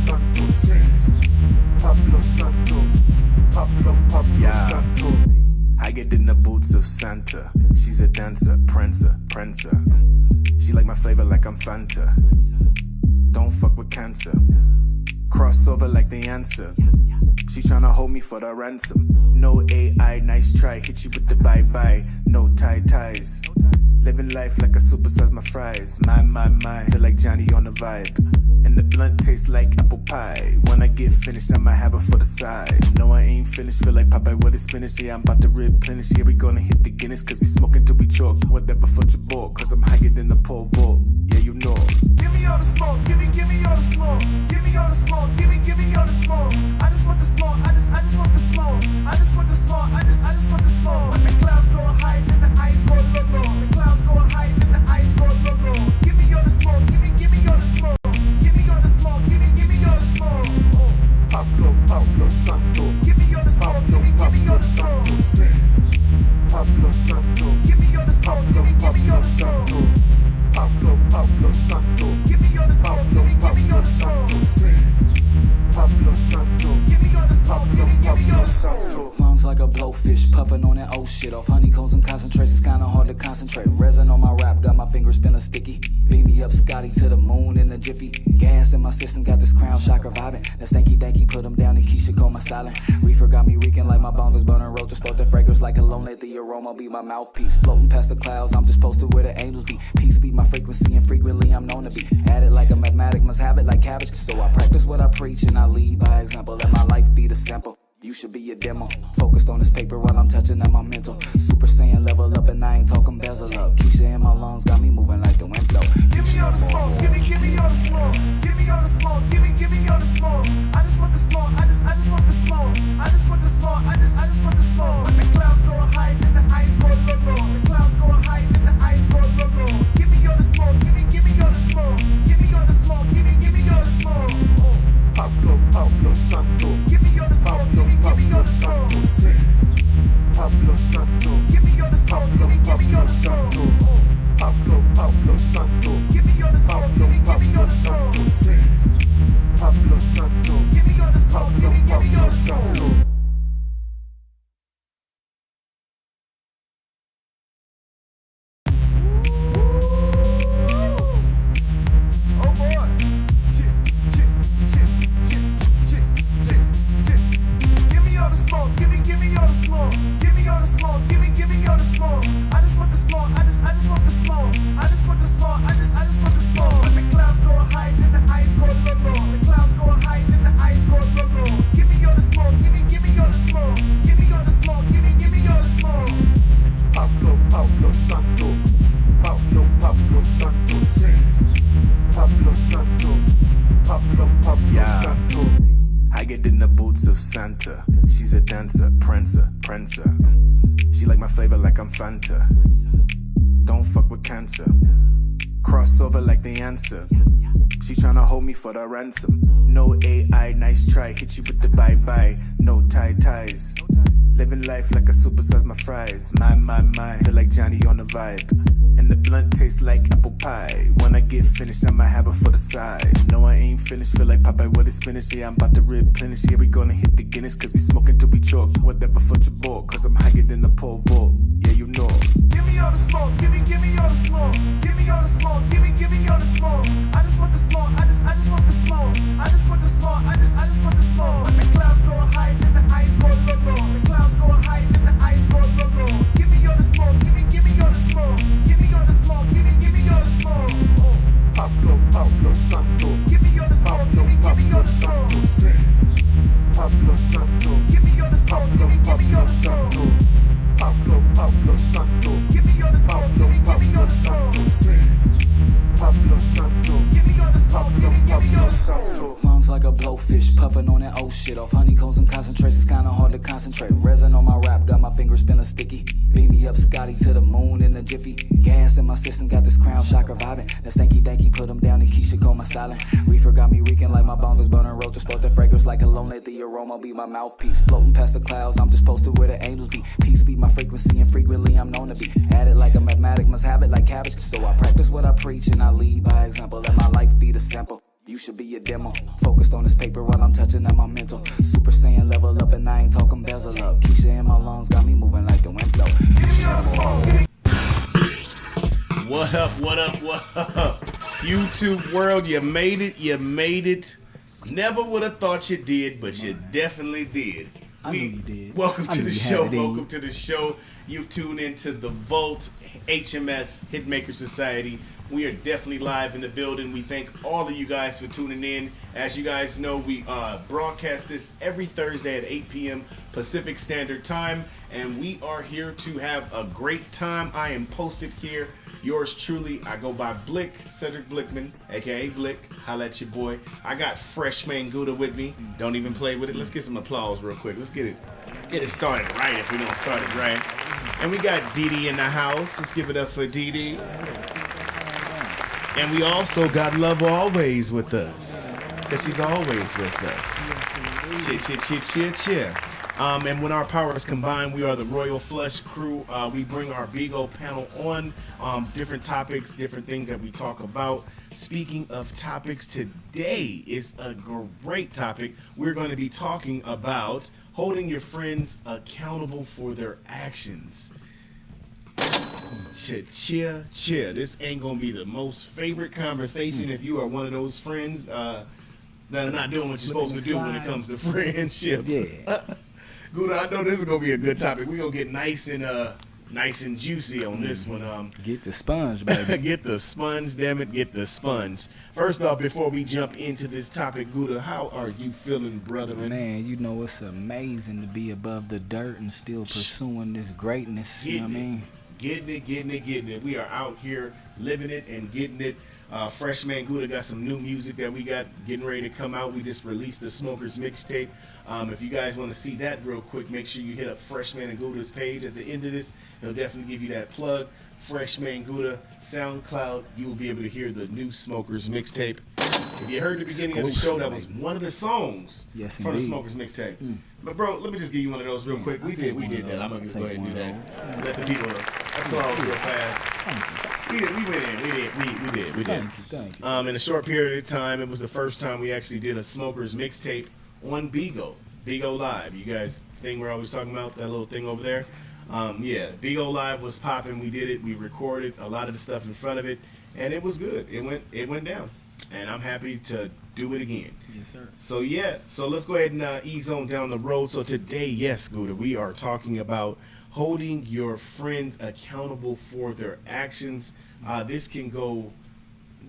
Santo, sing. Pablo Santo, Pablo Santo. I get in the boots of Santa. She's a dancer, prancer. She like my flavor like I'm Fanta. Don't fuck with cancer. Crossover like the answer. She tryna hold me for the ransom. No AI, nice try. Hit you with the bye-bye. No ties. Living life like I supersize my fries. My. Feel like Johnny on the vibe. And the blunt tastes like apple pie. When I get finished, I might have it for the side. No, I ain't finished. Feel like Popeye with his spinach. Yeah, I'm about to replenish. Yeah, we gonna hit the Guinness. Cause we smoking till we choke. Whatever for your ball. Cause I'm higher than the pole vault. Yeah, you know. Give me all the smoke. Give me all the smoke. Give me all the smoke. Give me all the smoke. I just want the smoke. I just want the smoke. I just want the smoke. I just want the smoke. When the clouds go high, then the ice go low. The clouds go high, then the ice go low. Give me all the smoke. Give me all the smoke. Give me all the smoke. Give me all the smoke. Oh, Pablo Santo. Give me all the smoke. Give me all the smoke. Sing. Pablo Santo. Give me all the smoke. Give me all the smoke. Pablo Santo. Give me all the smoke. Give me all the smoke. Sing. Pablo Santo. Give me all the smoke. Give me all the smoke. Lungs like a blowfish, puffing on that old shit off honeycombs and concentrates. It's kinda hard to concentrate. Resin on my rap, got my fingers feeling sticky. Beam me up, Scotty, to the moon in a jiffy. Gas in my system, got this crown shocker vibing. That stanky danky, put them down and Keisha call my silent. Reefer got me reeking like my bongos burning roaches. Spoke the fragrance like cologne, let the aroma be my mouthpiece. Floating past the clouds, I'm just posted where the angels be. Peace be my frequency, and frequently I'm known to be. At it like a mathematic, must have it like cabbage. So I practice what I preach and I lead by example. Let my life be the sample. You should be a demo. Focused on this paper while I'm touching at my mental. Super Saiyan level up and I ain't talking bezel up. Keisha in my lungs got me moving like the wind flow. Give me all the smoke. Give me all the smoke. Give me all the smoke. Give me all the smoke. I just want the smoke. I just want the smoke. I just want the smoke. I just want the smoke. When the clouds go high, then the ice go low. The clouds go high, then the ice go low. Give me all the smoke. Give me all the smoke. Give me all the smoke. Give me all the smoke. Oh, Pablo Santo. Give me all the smoke. Give me all the smoke. Sing. Pablo Santo. Give me all the smoke. Give me all the smoke. Oh, Pablo Santo. Give me all the smoke. Give me all the smoke. Sing. Pablo Santo. Give me all the smoke. Give me all the smoke. Santa. She's a dancer, prancer. She like my flavor like I'm Fanta. Don't fuck with cancer. Crossover like the answer. She tryna hold me for the ransom. No AI, nice try. Hit you with the bye-bye. No ties. Living life like I supersize my fries. My. Feel like Johnny on the vibe. And the blunt tastes like apple pie. When I get finished, I might have it for the side. No, I ain't finished. Feel like Popeye with his spinach. Yeah, I'm about to replenish. Yeah, we gonna hit the Guinness. Cause we smoking till we choke. Whatever for your ball. Cause I'm higher than the pole vault. Yeah, you know. Give me all the smoke. Give me all the smoke. Give me all the smoke. Give me all the smoke. I just want the smoke. I just want the smoke. I just want the smoke. I just want the smoke. When the clouds go high, then the ice go low. The clouds go high, then the ice go low. Give me all the smoke. Give me all the smoke. Give me all the smoke. Give me all the smoke. Oh, Pablo Santo. Give me all the smoke. Give me all the smoke. Sing. Pablo Santo. Give me all the smoke. Give me all the smoke. Pablo Santo. Give me all the smoke. Give me all the smoke. Sing. Pablo Santo. Give me all the smoke. Give me all the smoke. Lungs like a blowfish, puffing on that old shit off honeycombs and concentrates. It's kinda hard to concentrate. Resin on my rap, got my fingers feeling sticky. Beam me up, Scotty, to the moon in a jiffy. Gas in my system, got this crown shocker vibing. That stanky danky, put them down and Keisha call my silent. Reefer got me reeking like my bongos burning roaches. Spoke the fragrance like cologne, let the aroma be my mouthpiece. Floating past the clouds, I'm just posted where the angels be. Peace be my frequency, and frequently I'm known to be. At it like a mathematic, must have it like cabbage. So I practice what I preach and I lead by example. Let my life be the sample. You should be a demo. Focused on this paper while I'm touching on my mental. Super Saiyan level up and I ain't talking bezel up. Keisha in my lungs got me moving like the wind flow. What up, what up, what up? YouTube world, you made it. Never would have thought you did, but you definitely did. I knew you did. Welcome I to knew the you show. had it in Welcome you. to the show. You've tuned into the Vault HMS Hitmaker Society. We are definitely live in the building. We thank all of you guys for tuning in. As you guys know, we broadcast this every Thursday at 8 p.m. Pacific Standard Time, and we are here to have a great time. I am posted here. Yours truly, I go by Blick, Cedric Blickman, aka Blick. Holla at your boy. I got Freshman Gouda with me. Don't even play with it. Let's get some applause real quick. Let's get it started right if we don't start it right. And we got Dee in the house. Let's give it up for Dee. And we also got Love Always with us, because she's always with us. Cheer. And when our powers combine, we are the Royal Flush Crew. We bring our Bigo panel on different topics, different things that we talk about. Speaking of topics, today is a great topic. We're going to be talking about holding your friends accountable for their actions. Cheer. This ain't gonna be the most favorite conversation if you are one of those friends that are not doing what you're supposed to do when it comes to friendship. Yeah. Good, I know this is gonna be a good topic. We're gonna get nice and juicy on this one. Get the sponge, baby. Get the sponge, damn it, get the sponge. First off, before we jump into this topic, Gouda, how are you feeling, brother? Man, you know it's amazing to be above the dirt and still pursuing this greatness. You know what I mean? Getting it. We are out here living it and getting it. Freshman Gouda got some new music that we got getting ready to come out. We just released the Smokers Mixtape. If you guys want to see that real quick, make sure you hit up Freshman and Gouda's page at the end of this. He'll definitely give you that plug. Freshman Gouda, SoundCloud, you will be able to hear the new Smokers Mixtape. If you heard the beginning of the show, that was one of the songs from the Smokers Mixtape. But bro, let me just give you one of those real quick. We did that. I'm gonna just go ahead and do that. Let the people applause real fast. We did. Thank you. In a short period of time, it was the first time we actually did a Smokers Mixtape on Bigo Live. You guys thing we're always talking about, that little thing over there. Bigo Live was popping. We did it. We recorded a lot of the stuff in front of it, and it was good. It went down, and I'm happy to do it again. Yes, sir. So let's go ahead and ease on down the road. So today, yes, Gouda, we are talking about holding your friends accountable for their actions. This can go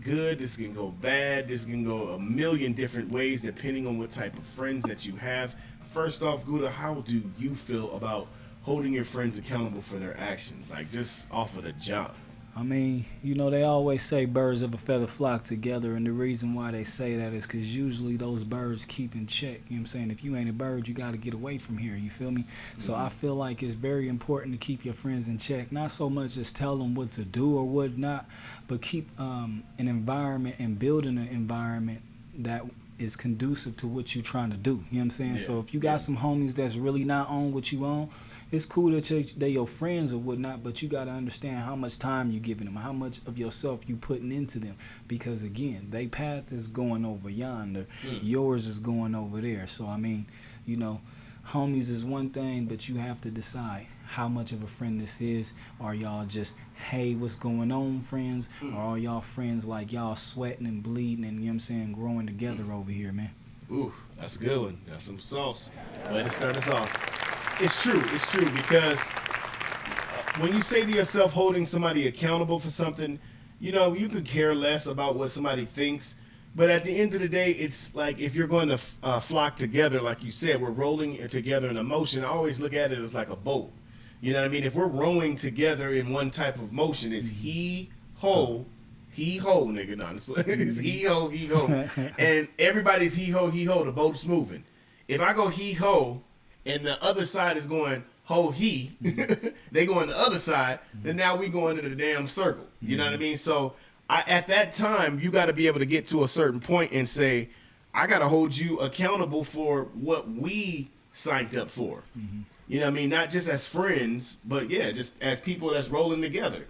good, this can go bad, this can go a million different ways depending on what type of friends that you have. First off, Gouda, how do you feel about holding your friends accountable for their actions, like just off of the jump? I mean, you know, they always say birds of a feather flock together, and the reason why they say that is because usually those birds keep in check. You know what I'm saying? If you ain't a bird, you got to get away from here. You feel me? So I feel like it's very important to keep your friends in check. Not so much as tell them what to do or what not, but keep an environment and building an environment that is conducive to what you're trying to do. You know what I'm saying? Yeah. So if you got some homies that's really not on what you on, it's cool that they're your friends or whatnot, but you got to understand how much time you giving them, how much of yourself you putting into them. Because again, they path is going over yonder, yours is going over there. So I mean, you know, homies is one thing, but you have to decide how much of a friend this is. Are y'all just, hey, what's going on, friends? Or are y'all friends like y'all sweating and bleeding and, you know what I'm saying, growing together over here, man? Ooh, that's a good one. That's some sauce. Way to start us off. It's true, because when you say to yourself holding somebody accountable for something, you know, you could care less about what somebody thinks, but at the end of the day, it's like if you're going to flock together, like you said, we're rolling together in emotion. I always look at it as like a boat. You know what I mean? If we're rowing together in one type of motion, it's he-ho, nigga. No, it's he-ho. And everybody's he-ho, the boat's moving. If I go he-ho, and the other side is going ho-he, they go on the other side, then now we go into the damn circle. You know what I mean? So at that time, you got to be able to get to a certain point and say, I got to hold you accountable for what we signed up for. You know what I mean? Not just as friends, but yeah, just as people that's rolling together.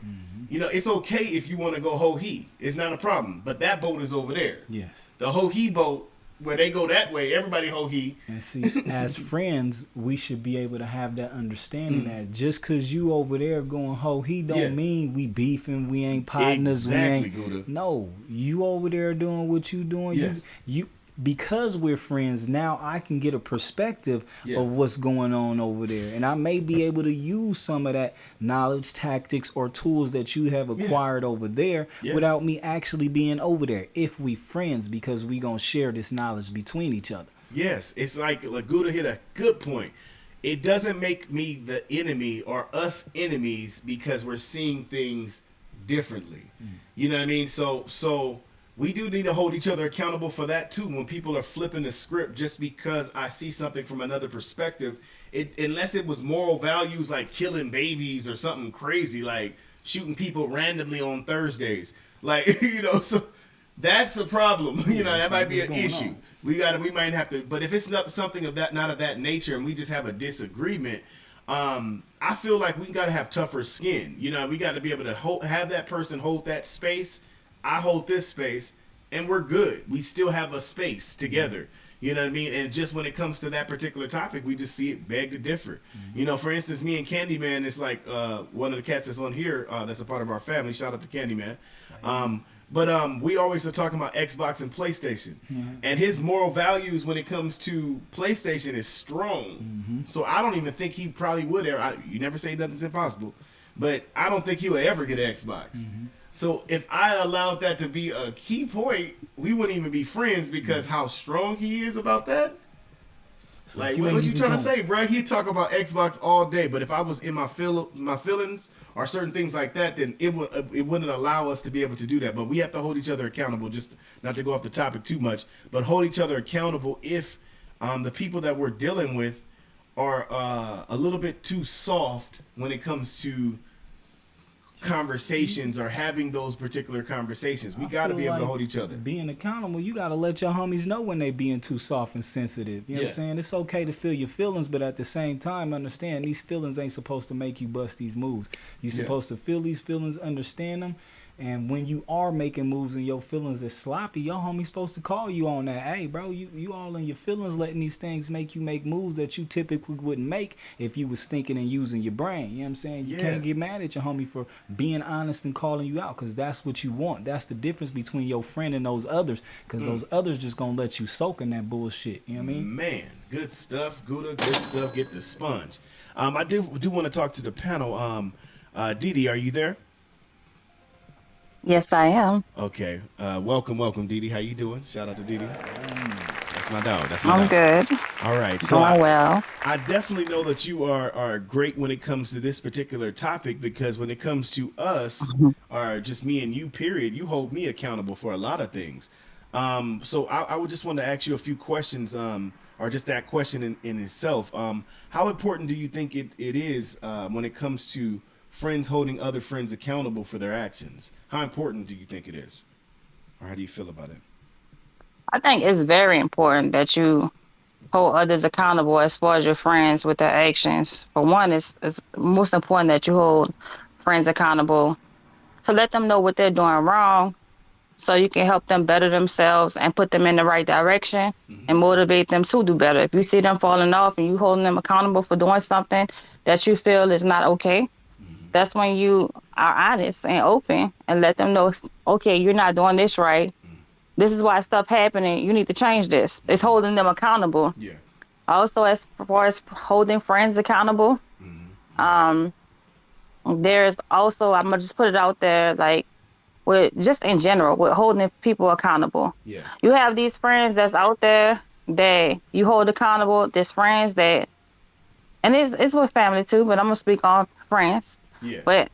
You know, it's okay if you want to go ho-he. It's not a problem. But that boat is over there. Yes. The ho-he boat, where they go that way, everybody ho-he. And see, as friends, we should be able to have that understanding that just because you over there going ho-he don't mean we beefing, we ain't partners. Exactly, we ain't. Gouda. No, you over there doing what you doing. Yes. You because we're friends, now I can get a perspective of what's going on over there. And I may be able to use some of that knowledge, tactics, or tools that you have acquired over there without me actually being over there, if we friends, because we going to share this knowledge between each other. Yes, it's like Laguda hit a good point. It doesn't make me the enemy or us enemies because we're seeing things differently. You know what I mean? So we do need to hold each other accountable for that too. When people are flipping the script just because I see something from another perspective, unless it was moral values like killing babies or something crazy like shooting people randomly on Thursdays, like so that's a problem. That might be an issue. We might have to. But if it's not something of that, not of that nature, and we just have a disagreement, I feel like we got to have tougher skin. We got to be able to have that person hold that space. I hold this space, and we're good. We still have a space together. You know what I mean? And just when it comes to that particular topic, we just see it beg to differ. For instance, me and Candyman, it's like one of the cats that's on here that's a part of our family. Shout out to Candyman. But we always are talking about Xbox and PlayStation. And his moral values when it comes to PlayStation is strong. So I don't even think he probably would ever. You never say nothing's impossible. But I don't think he would ever get an Xbox. So if I allowed that to be a key point, we wouldn't even be friends because how strong he is about that. Like, what you trying to say, bro? He'd talk about Xbox all day, but if I was in my feelings or certain things like that, then it wouldn't allow us to be able to do that. But we have to hold each other accountable, just not to go off the topic too much, but hold each other accountable if the people that we're dealing with are a little bit too soft when it comes to conversations or having those particular conversations. We got to be able to hold each other. Being accountable, you got to let your homies know when they being too soft and sensitive. You know what I'm saying? It's okay to feel your feelings, but at the same time, understand these feelings ain't supposed to make you bust these moves. You're supposed to feel these feelings, understand them. And when you are making moves and your feelings are sloppy, your homie's supposed to call you on that. Hey, bro, you all in your feelings letting these things make you make moves that you typically wouldn't make if you was thinking and using your brain. You know what I'm saying? You can't get mad at your homie for being honest and calling you out because that's what you want. That's the difference between your friend and those others because those others just going to let you soak in that bullshit. You know what I mean? Man, good stuff, Gouda. Good stuff. Get the sponge. I do want to talk to the panel. Didi, are you there? Yes, I am. Okay. Welcome, Didi. How you doing? Shout out to Didi. That's my dog. I'm good. All right. So well. I definitely know that you are great when it comes to this particular topic because when it comes to us, or just me and you, period, you hold me accountable for a lot of things. So I would just want to ask you a few questions, or just that question in itself. How important do you think it is when it comes to friends holding other friends accountable for their actions? How important do you think it is? Or how do you feel about it? I think it's very important that you hold others accountable as far as your friends with their actions. For one, it's most important that you hold friends accountable to let them know what they're doing wrong so you can help them better themselves and put them in the right direction and motivate them to do better. If you see them falling off and you holding them accountable for doing something that you feel is not okay, that's when you are honest and open and let them know, okay, you're not doing this right. This is why stuff happening. You need to change this. It's holding them accountable. Yeah. Also, as far as holding friends accountable, there's also, I'm going to just put it out there, like, with just in general, with holding people accountable. Yeah. You have these friends that's out there that you hold accountable. There's friends that, and it's with family too, but I'm going to speak on friends. Yeah. But,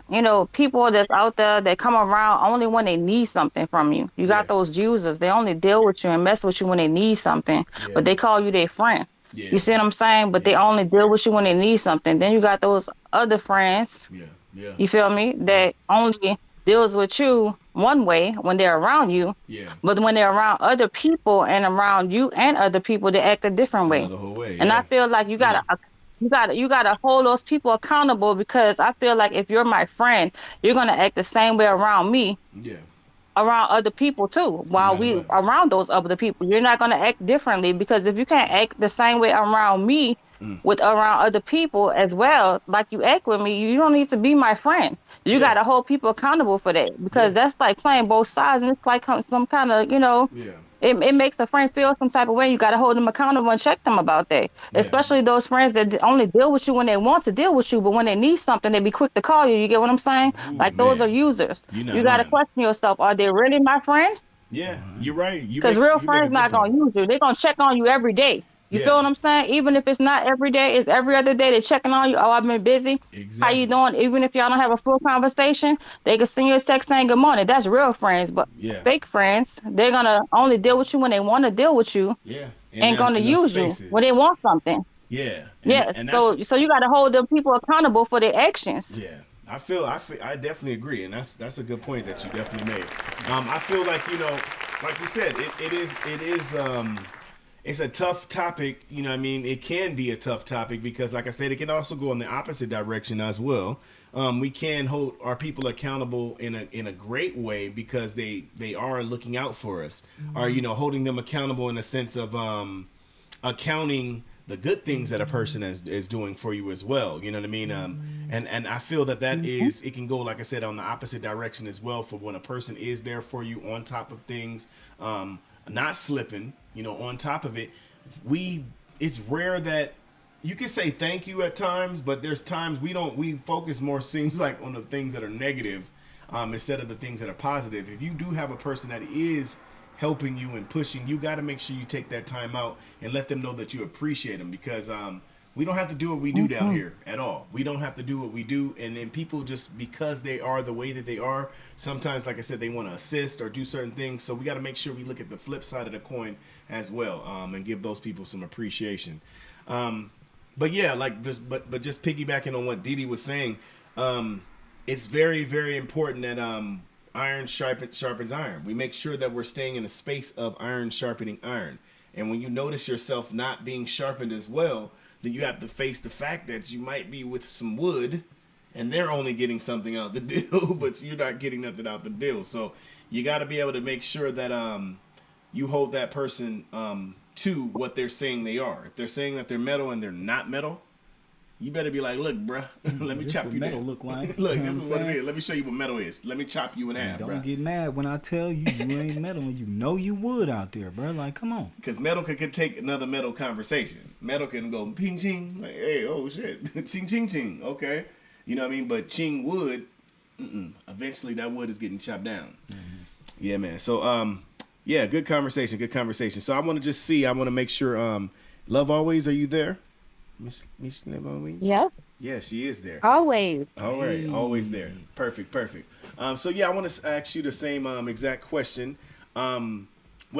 people that's out there that come around only when they need something from you. You got those users. They only deal with you and mess with you when they need something. Yeah. But they call you their friend. Yeah. You see what I'm saying? But they only deal with you when they need something. Then you got those other friends. Yeah. Yeah. You feel me? That only deals with you one way when they're around you. Yeah. But when they're around other people and around you and other people, they act a different way. Another whole way. And I feel like you got to You gotta hold those people accountable, because I feel like if you're my friend, you're gonna act the same way around me, Yeah. around other people too. No While matter we what. around those other people, you're not gonna act differently, because if you can't act the same way around me with around other people as well, like you act with me, you don't need to be my friend. You Yeah. gotta hold people accountable for that, Yeah. because that's like playing both sides, and it's like some kind of, Yeah. it makes a friend feel some type of way. You got to hold them accountable and check them about that. Yeah. Especially those friends that only deal with you when they want to deal with you, but when they need something, they be quick to call you. You get what I'm saying? Ooh, Like those are man. users. You're not You got to lying. question yourself: are they really my friend? Yeah, you're right. Because real You make a friends good not point. gonna use you. They're gonna check on you every day. You feel Yeah, what I'm saying? Even if it's not every day, it's every other day. They're checking on you. Oh, I've been busy. How you exactly. doing? Even if y'all don't have a full conversation, they can send you a text saying good morning. That's real friends. But Yeah, fake friends, they're gonna only deal with you when they want to deal with you, yeah. and gonna In those use you when they spaces. want something. Yeah, Yes. and that's So you got to hold them people accountable for their actions. yeah. I definitely agree, and that's a good point that you definitely made. I feel like like you said, it's a tough topic. You know, what I mean, it can be a tough topic because, like I said, it can also go in the opposite direction as well. We can hold our people accountable in a great way because they are looking out for us, or holding them accountable in a sense of accounting the good things that a person is doing for you as well. You know what I mean? And I feel that is, it can go, like I said, on the opposite direction as well, for when a person is there for you on top of things, not slipping, on top of it. It's rare that you can say thank you at times, but there's times we focus more, seems like, on the things that are negative, instead of the things that are positive. If you do have a person that is helping you and pushing, you got to make sure you take that time out and let them know that you appreciate them, because we don't have to do what we do down here at all. We don't have to do what we do, and then people, just because they are the way that they are, sometimes, like I said, they want to assist or do certain things. So we got to make sure we look at the flip side of the coin as well, and give those people some appreciation. But yeah, but just piggybacking on what Didi was saying, it's very, very important that iron sharpens iron. We make sure that we're staying in a space of iron sharpening iron. And when you notice yourself not being sharpened as well, then you have to face the fact that you might be with some wood and they're only getting something out the deal, but you're not getting nothing out the deal. So you got to be able to make sure that you hold that person to what they're saying they are. If they're saying that they're metal and they're not metal, you better be like, look, bruh, let me This chop what you metal down. look like. Look, You know this is what what I'm it saying? is. Let me show you what metal is. Let me chop you in half, Don't bruh. get mad when I tell you you ain't metal and you know you would out there, bro. Like, come on. Because metal could take another metal conversation. Metal can go ping ching, like, hey, oh shit, ching ching ching, okay. You know what I mean? But ching wood, eventually that wood is getting chopped down. Mm-hmm. Yeah, man. So, yeah, good conversation. So I want to make sure, Love Always, are you there? Miss Love Always? Yep. Yeah, she is there. Always. All right, always there. Perfect. So yeah, I want to ask you the same exact question. When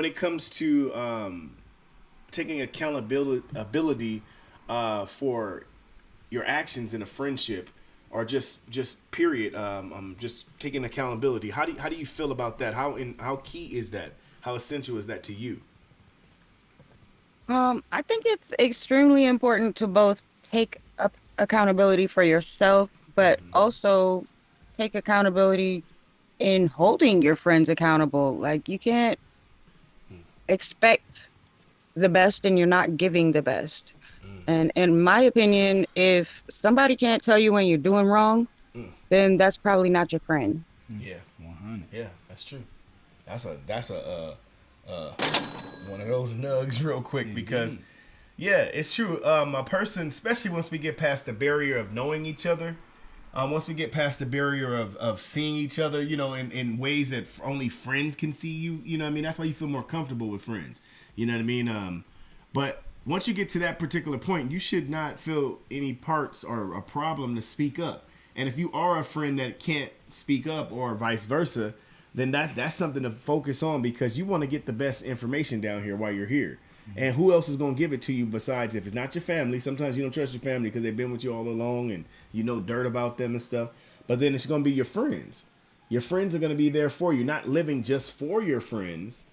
it comes to taking accountability for your actions in a friendship, or just period, just taking accountability. How do you feel about that? How key is that? How essential is that to you? I think it's extremely important to both take up accountability for yourself, but also take accountability in holding your friends accountable. Like, you can't expect the best and you're not giving the best. And in my opinion, if somebody can't tell you when you're doing wrong, then that's probably not your friend. Yeah, 100. yeah, that's true. That's a one of those nugs real quick, because yeah, it's true. A person, especially once we get past the barrier of knowing each other, once we get past the barrier of seeing each other, in ways that only friends can see you, you know what I mean? That's why you feel more comfortable with friends. You know what I mean? But once you get to that particular point, you should not feel any parts or a problem to speak up. And if you are a friend that can't speak up, or vice versa, then that's something to focus on, because you want to get the best information down here while you're here. And who else is going to give it to you besides, if it's not your family? Sometimes you don't trust your family because they've been with you all along and you know dirt about them and stuff. But then it's going to be your friends. Your friends are going to be there for you, not living just for your friends,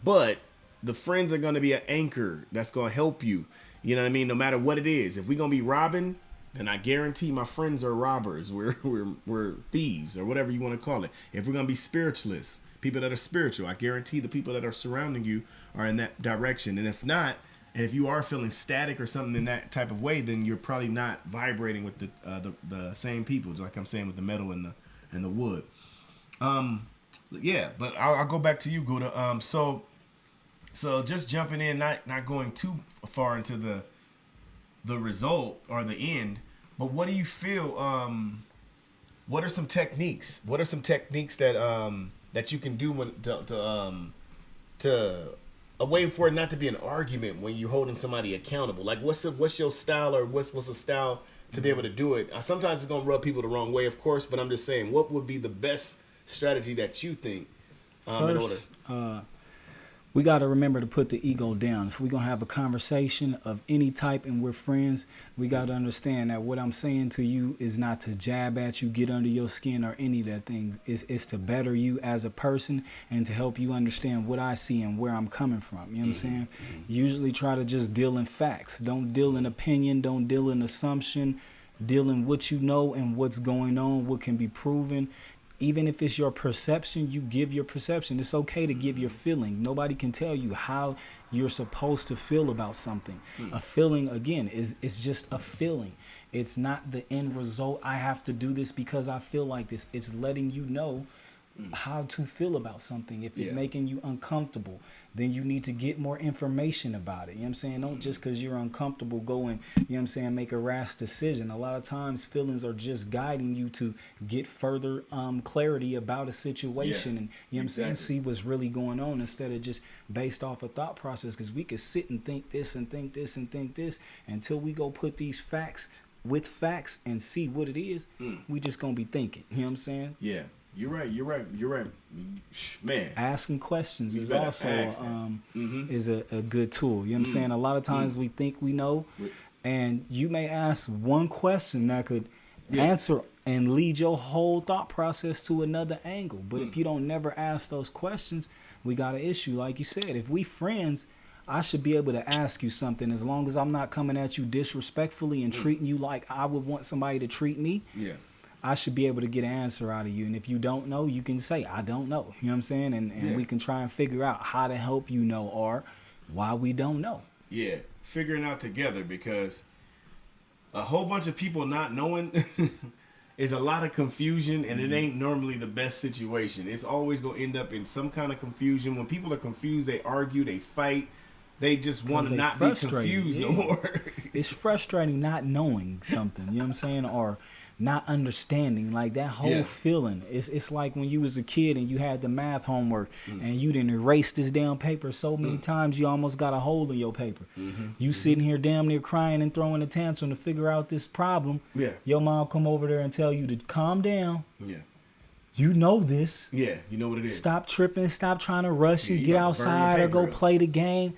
but the friends are going to be an anchor that's going to help you You know what I mean? No matter what it is, if we're gonna be robbing, then I guarantee my friends are robbers. We're thieves or whatever you want to call it. If we're gonna be spiritualists, people that are spiritual, I guarantee the people that are surrounding you are in that direction. And if not, and if you are feeling static or something in that type of way, then you're probably not vibrating with the same people, like I'm saying with the metal and the wood. Yeah, but I'll go back to you, Gouda. So just jumping in, not going too far into the result or the end, but what do you feel? What are some techniques? What are some techniques that you can do to a way for it not to be an argument when you're holding somebody accountable? Like what's your style, or what's a style to be able to do it? Sometimes it's gonna rub people the wrong way, of course, but I'm just saying, what would be the best strategy that you think in order? We got to remember to put the ego down. If we're going to have a conversation of any type and we're friends, we got to understand that what I'm saying to you is not to jab at you, get under your skin, or any of that thing. It's to better you as a person and to help you understand what I see and where I'm coming from. You know what I'm saying? Usually try to just deal in facts. Don't deal in opinion. Don't deal in assumption. Deal in what you know and what's going on, what can be proven. Even if it's your perception, you give your perception. It's okay to give your feeling. Nobody can tell you how you're supposed to feel about something. A feeling, again, is just a feeling. It's not the end result. I have to do this because I feel like this. It's letting you know how to feel about something. If it's making you uncomfortable, then you need to get more information about it. You know what I'm saying? Don't just because you're uncomfortable go and, you know what I'm saying, make a rash decision. A lot of times feelings are just guiding you to get further clarity about a situation and, you know what I'm saying, see what's really going on instead of just based off a thought process, because we could sit and think this and think this and think this until we go put these facts with facts and see what it is. We just gonna be thinking. You know what I'm saying? Yeah. You're right. Man. Asking questions is also is a good tool. You know what I'm saying? A lot of times we think we know, and you may ask one question that could answer and lead your whole thought process to another angle. But if you don't never ask those questions, we got an issue. Like you said, if we friends, I should be able to ask you something as long as I'm not coming at you disrespectfully and treating you like I would want somebody to treat me. Yeah. I should be able to get an answer out of you. And if you don't know, you can say, I don't know. You know what I'm saying? And we can try and figure out how to help you know or why we don't know. Yeah, figuring out together, because a whole bunch of people not knowing is a lot of confusion, and it ain't normally the best situation. It's always going to end up in some kind of confusion. When people are confused, they argue, they fight. They just want to not be confused no more. It's frustrating not knowing something, you know what I'm saying? Or not understanding, like that whole feeling. It's like when you was a kid and you had the math homework and you didn't erase this damn paper so many times you almost got a hole in your paper. You sitting here damn near crying and throwing a tantrum to figure out this problem. Your mom come over there and tell you to calm down. You know this. You know what it is. Stop tripping. Stop trying to rush and get outside or go play the game.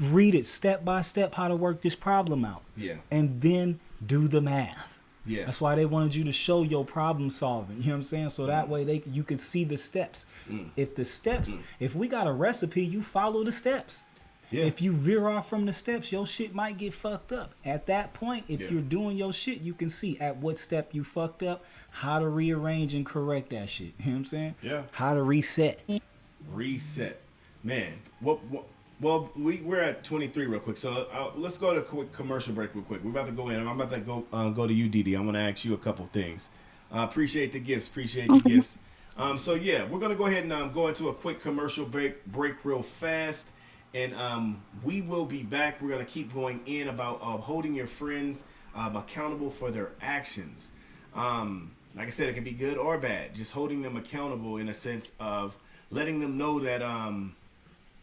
Read it step by step how to work this problem out. And then do the math. That's why they wanted you to show your problem solving. You know what I'm saying? So that way you can see the steps. If we got a recipe, you follow the steps. If you veer off from the steps, your shit might get fucked up. At that point, if you're doing your shit, you can see at what step you fucked up, how to rearrange and correct that shit. You know what I'm saying? How to reset. Man, well, we're at 23 real quick, so let's go to a quick commercial break real quick. We're about to go in. I'm about to go to you, Didi. I want to ask you a couple things. Appreciate the gifts. So yeah, we're gonna go ahead and go into a quick commercial break real fast, and we will be back. We're gonna keep going in about holding your friends accountable for their actions. Like I said, it can be good or bad. Just holding them accountable in a sense of letting them know that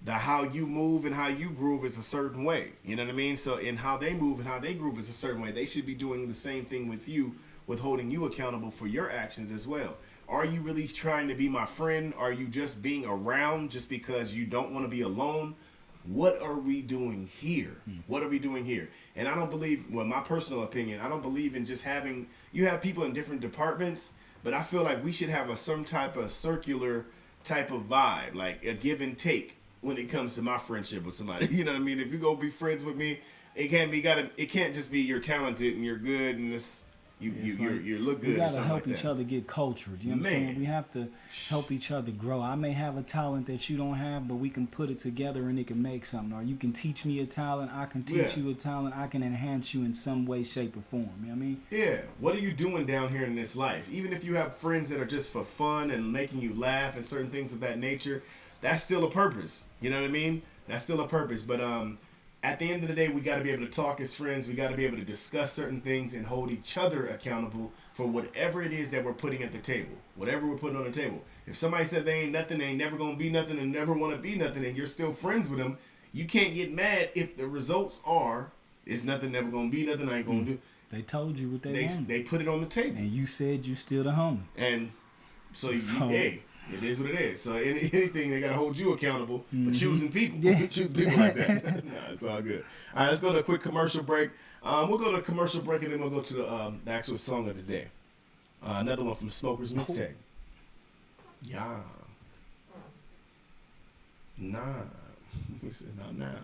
that how you move and how you groove is a certain way. You know what I mean? So in how they move and how they groove is a certain way. They should be doing the same thing with you, with holding you accountable for your actions as well. Are you really trying to be my friend? Are you just being around just because you don't want to be alone? What are we doing here? What are we doing here? And I don't believe, well, my personal opinion, I don't believe in just having, you have people in different departments, but I feel like we should have some type of circular type of vibe, like a give and take. when it comes to my friendship with somebody. You know what I mean? If you go be friends with me, it can't just be you're talented and you're good and it's you look good. We gotta or something help like each that. other get cultured. You know what I'm saying? We have to help each other grow. I may have a talent that you don't have, but we can put it together and it can make something. Or you can teach me a talent, I can teach you a talent, I can enhance you in some way, shape, or form. You know what I mean? Yeah. What are you doing down here in this life? Even if you have friends that are just for fun and making you laugh and certain things of that nature, that's still a purpose. You know what I mean? That's still a purpose. But at the end of the day, we got to be able to talk as friends. We got to be able to discuss certain things and hold each other accountable for whatever it is that we're putting at the table, whatever we're putting on the table. If somebody said they ain't nothing, they ain't never going to be nothing and never want to be nothing, and you're still friends with them, you can't get mad if the results are, it's nothing, never going to be nothing, I ain't going to do. They told you what they wanted. They put it on the table. And you said you still the homie. And so hey, it is what it is. So anything, they got to hold you accountable for choosing people. Choosing people like that. Nah, it's all good. All right, let's go to a quick commercial break. We'll go to a commercial break and then we'll go to the actual song of the day. Another one from Smoker's Mixtape. Yeah. Nah. We said not now.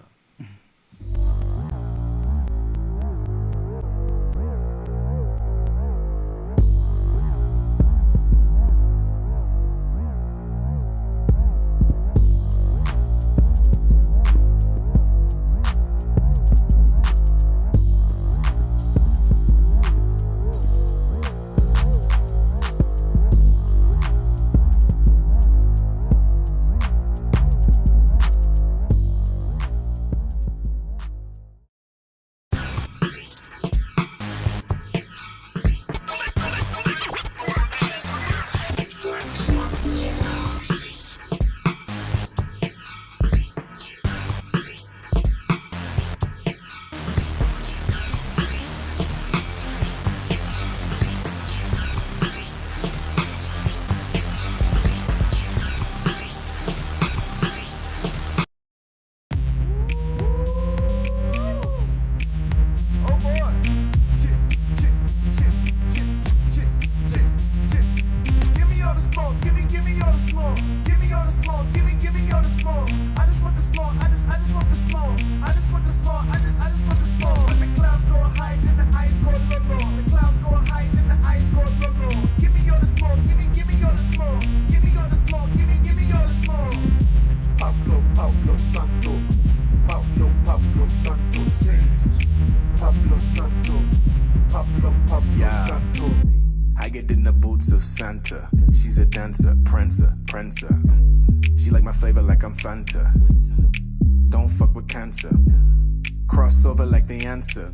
I get in the boots of Santa. She's a dancer, prancer. She like my flavor like I'm Fanta. Don't fuck with cancer. Crossover like the answer.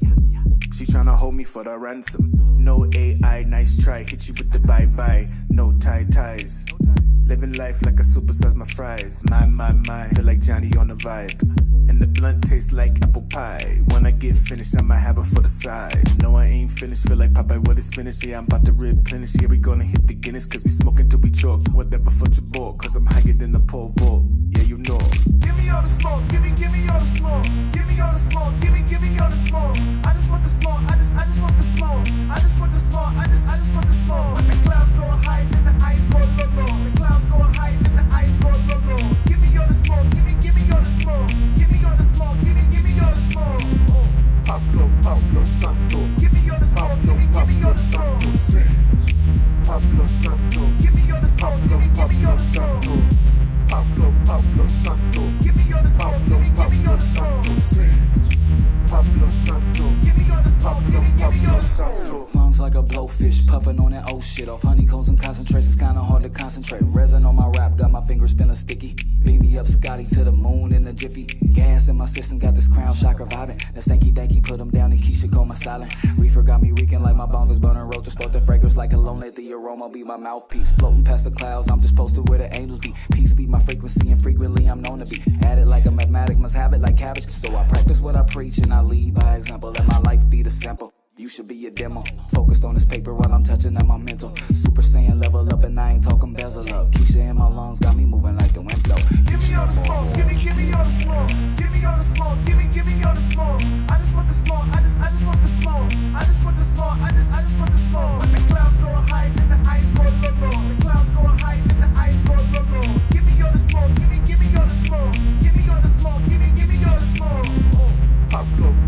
She tryna hold me for the ransom. No AI, nice try. Hit you with the bye-bye. No ties. Living life like a supersize my fries. My. Feel like Johnny on the vibe. And the blunt tastes like apple pie. When I get finished, I might have it for the side. No, I ain't finished. Feel like Popeye with his spinach. Yeah, I'm about to replenish. Yeah, we gonna hit the Guinness. Cause we smoking till we choke. Whatever for your ball. Cause I'm higher than the pole vault. Yeah, you know. Give me all the smoke. Give me all the smoke. Give me all the smoke. Give me all the smoke. I just want the smoke. I just want the smoke. I just want the smoke. I just want the smoke. When the clouds go high, then the ice go low. The clouds go high, then the ice go low. Give me all the smoke. Give me all the smoke. Give me all the smoke. Give me all the smoke. Oh. Pablo Santo. Give me all the smoke. Give me all the smoke. Pablo Santo. Give me all the smoke. Give me all the smoke. Pablo Santo. Give me all the smoke. Give me all the smoke. Pablo Santo. Give me all the smoke. Give me all the smoke. Lungs like a blowfish, puffing on that old shit. Off honeycombs and concentrates, it's kinda hard to concentrate. Resin on my rap, got my fingers feeling sticky. Beam me up, Scotty, to the moon in a jiffy. Gas in my system, got this crown shocker vibing. That stanky danky, put him down, and Keisha call my silent. Reefer got me reeking like my bongos burning roach. Just the fragrance like cologne, let the aroma be my mouthpiece. Floating past the clouds, I'm just posted where the angels be. Peace be my frequency, and frequently I'm known to be. Added like a mathematic, must have it like cabbage. So I practice what I preach, and I lead by example. Let my life be the sample. You should be a demo. Focused on this paper while I'm touching on my mental. Super Saiyan level up and I ain't talking bezel up. Keisha in my lungs got me moving like the wind flow. Give me all the smoke, give me all the smoke. Give me all the smoke, give me all the smoke. I just want the smoke, I just want the smoke. I just want the smoke, I just want the smoke. When the clouds go high, then the ice go low low. The clouds go high, then the ice go low low. Give me all the smoke, give me all the smoke. Give me all the smoke, give me all the smoke. Oh.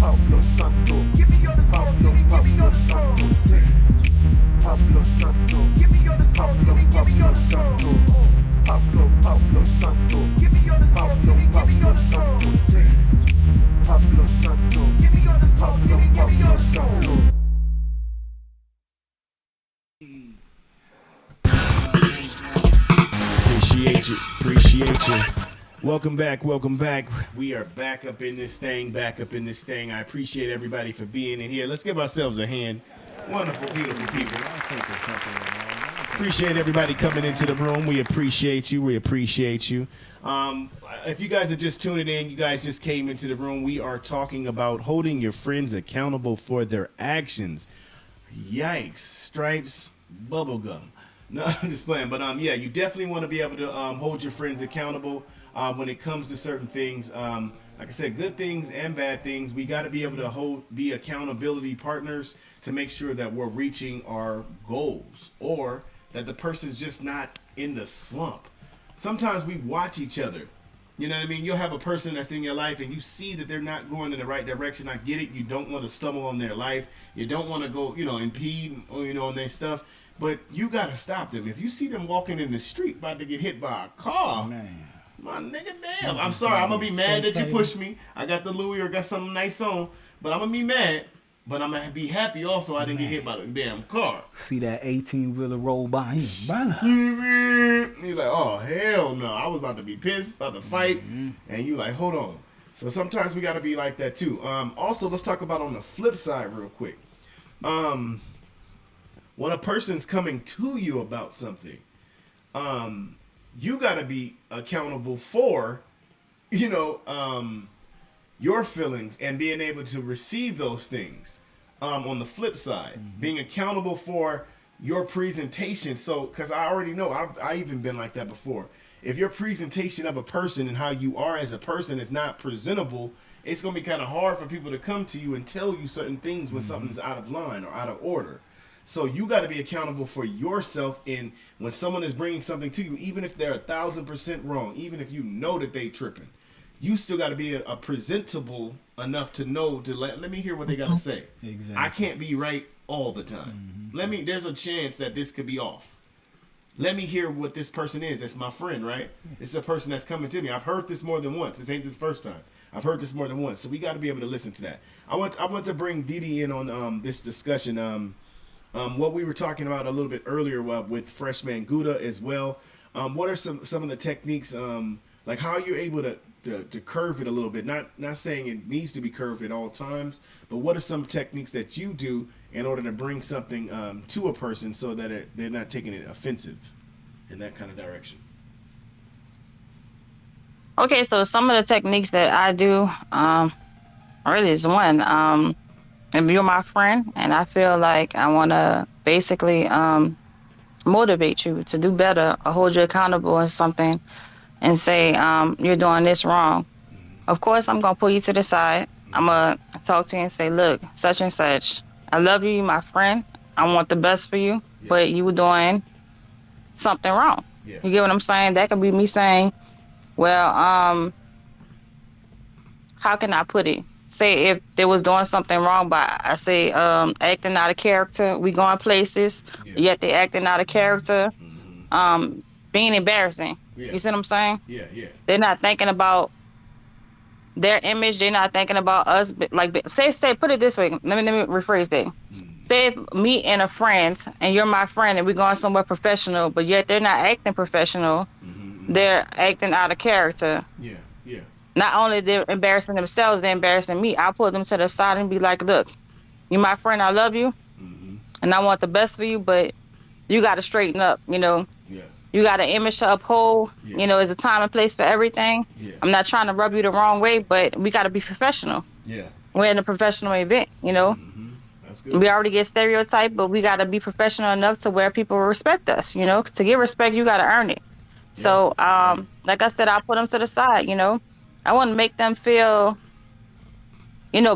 Pablo Santo. Give me all the smoke, give me all the smoke. Pablo Santo. Give me all the smoke, give me all the smoke. Pablo Santo. Give me all the smoke, give me all the smoke. Pablo Santo. Give me all the smoke, give me all the smoke. Appreciate you. Welcome back. We are back up in this thing. I appreciate everybody for being in here. Let's give ourselves a hand. Wonderful, beautiful people. Appreciate everybody coming into the room. We appreciate you. If you guys are just tuning in, you guys just came into the room. We are talking about holding your friends accountable for their actions. Yikes. Stripes, bubblegum. No, I'm just playing. But yeah, you definitely want to be able to hold your friends accountable when it comes to certain things. Like I said, good things and bad things. We got to be able to be accountability partners to make sure that we're reaching our goals or that the person's just not in the slump. Sometimes we watch each other. You know what I mean? You'll have a person that's in your life and you see that they're not going in the right direction. I get it. You don't want to stumble on their life. You don't want to go, impede, on their stuff. But you got to stop them. If you see them walking in the street about to get hit by a car, man, my nigga, damn. I'm sorry. I'm going to be mad that you pushed me. I got the Louis or got something nice on. But I'm going to be mad. But I'm going to be happy also I didn't get hit by the damn car. See that 18-wheeler roll by him. He's like, oh, hell no. I was about to be pissed, about to fight. Mm-hmm. And you like, hold on. So sometimes we got to be like that too. Also, let's talk about on the flip side real quick. When a person's coming to you about something, you got to be accountable for, your feelings and being able to receive those things. On the flip side, being accountable for your presentation. So, because I already know, I even been like that before. If your presentation of a person and how you are as a person is not presentable, it's going to be kind of hard for people to come to you and tell you certain things when something's out of line or out of order. So you got to be accountable for yourself. And when someone is bringing something to you, even if they're 1,000% wrong, even if you know that they tripping, you still got to be a presentable enough to know to let me hear what they got to say. Exactly. I can't be right all the time. Mm-hmm. There's a chance that this could be off. Let me hear what this person is. That's my friend, right? It's a person that's coming to me. I've heard this more than once. This ain't this first time. I've heard this more than once. So we got to be able to listen to that. I want to bring Didi in on this discussion. What we were talking about a little bit earlier with Freshman Gouda as well. What are some of the techniques, like how you're able to curve it a little bit? Not saying it needs to be curved at all times, but what are some techniques that you do in order to bring something to a person so that they're not taking it offensive in that kind of direction? Okay, so some of the techniques that I do, really is one, if you're my friend and I feel like I want to basically motivate you to do better or hold you accountable in something and say, you're doing this wrong. Of course, I'm going to pull you to the side. I'm going to talk to you and say, look, such and such, I love you, my friend. I want the best for you, but you were doing something wrong. Yeah. You get what I'm saying? That could be me saying, well, how can I put it? Say if they was doing something wrong by, I say, acting out of character, we going places, yet they acting out of character, being embarrassing. Yeah. You see what I'm saying? Yeah. They're not thinking about their image. They're not thinking about us. Like, say, put it this way. Let me rephrase that. Say if me and a friend, and you're my friend, and we're going somewhere professional, but yet they're not acting professional. They're acting out of character. Yeah. Not only they're embarrassing themselves, they're embarrassing me. I'll pull them to the side and be like, look, you my friend, I love you, and I want the best for you, but you got to straighten up, Yeah. You got an image to uphold, there's a time and place for everything. Yeah. I'm not trying to rub you the wrong way, but we got to be professional. Yeah. We're in a professional event, That's That's good. We already get stereotyped, but we got to be professional enough to where people respect us. You know, to get respect, you got to earn it. So, like I said, I put them to the side. You know, I want to make them feel,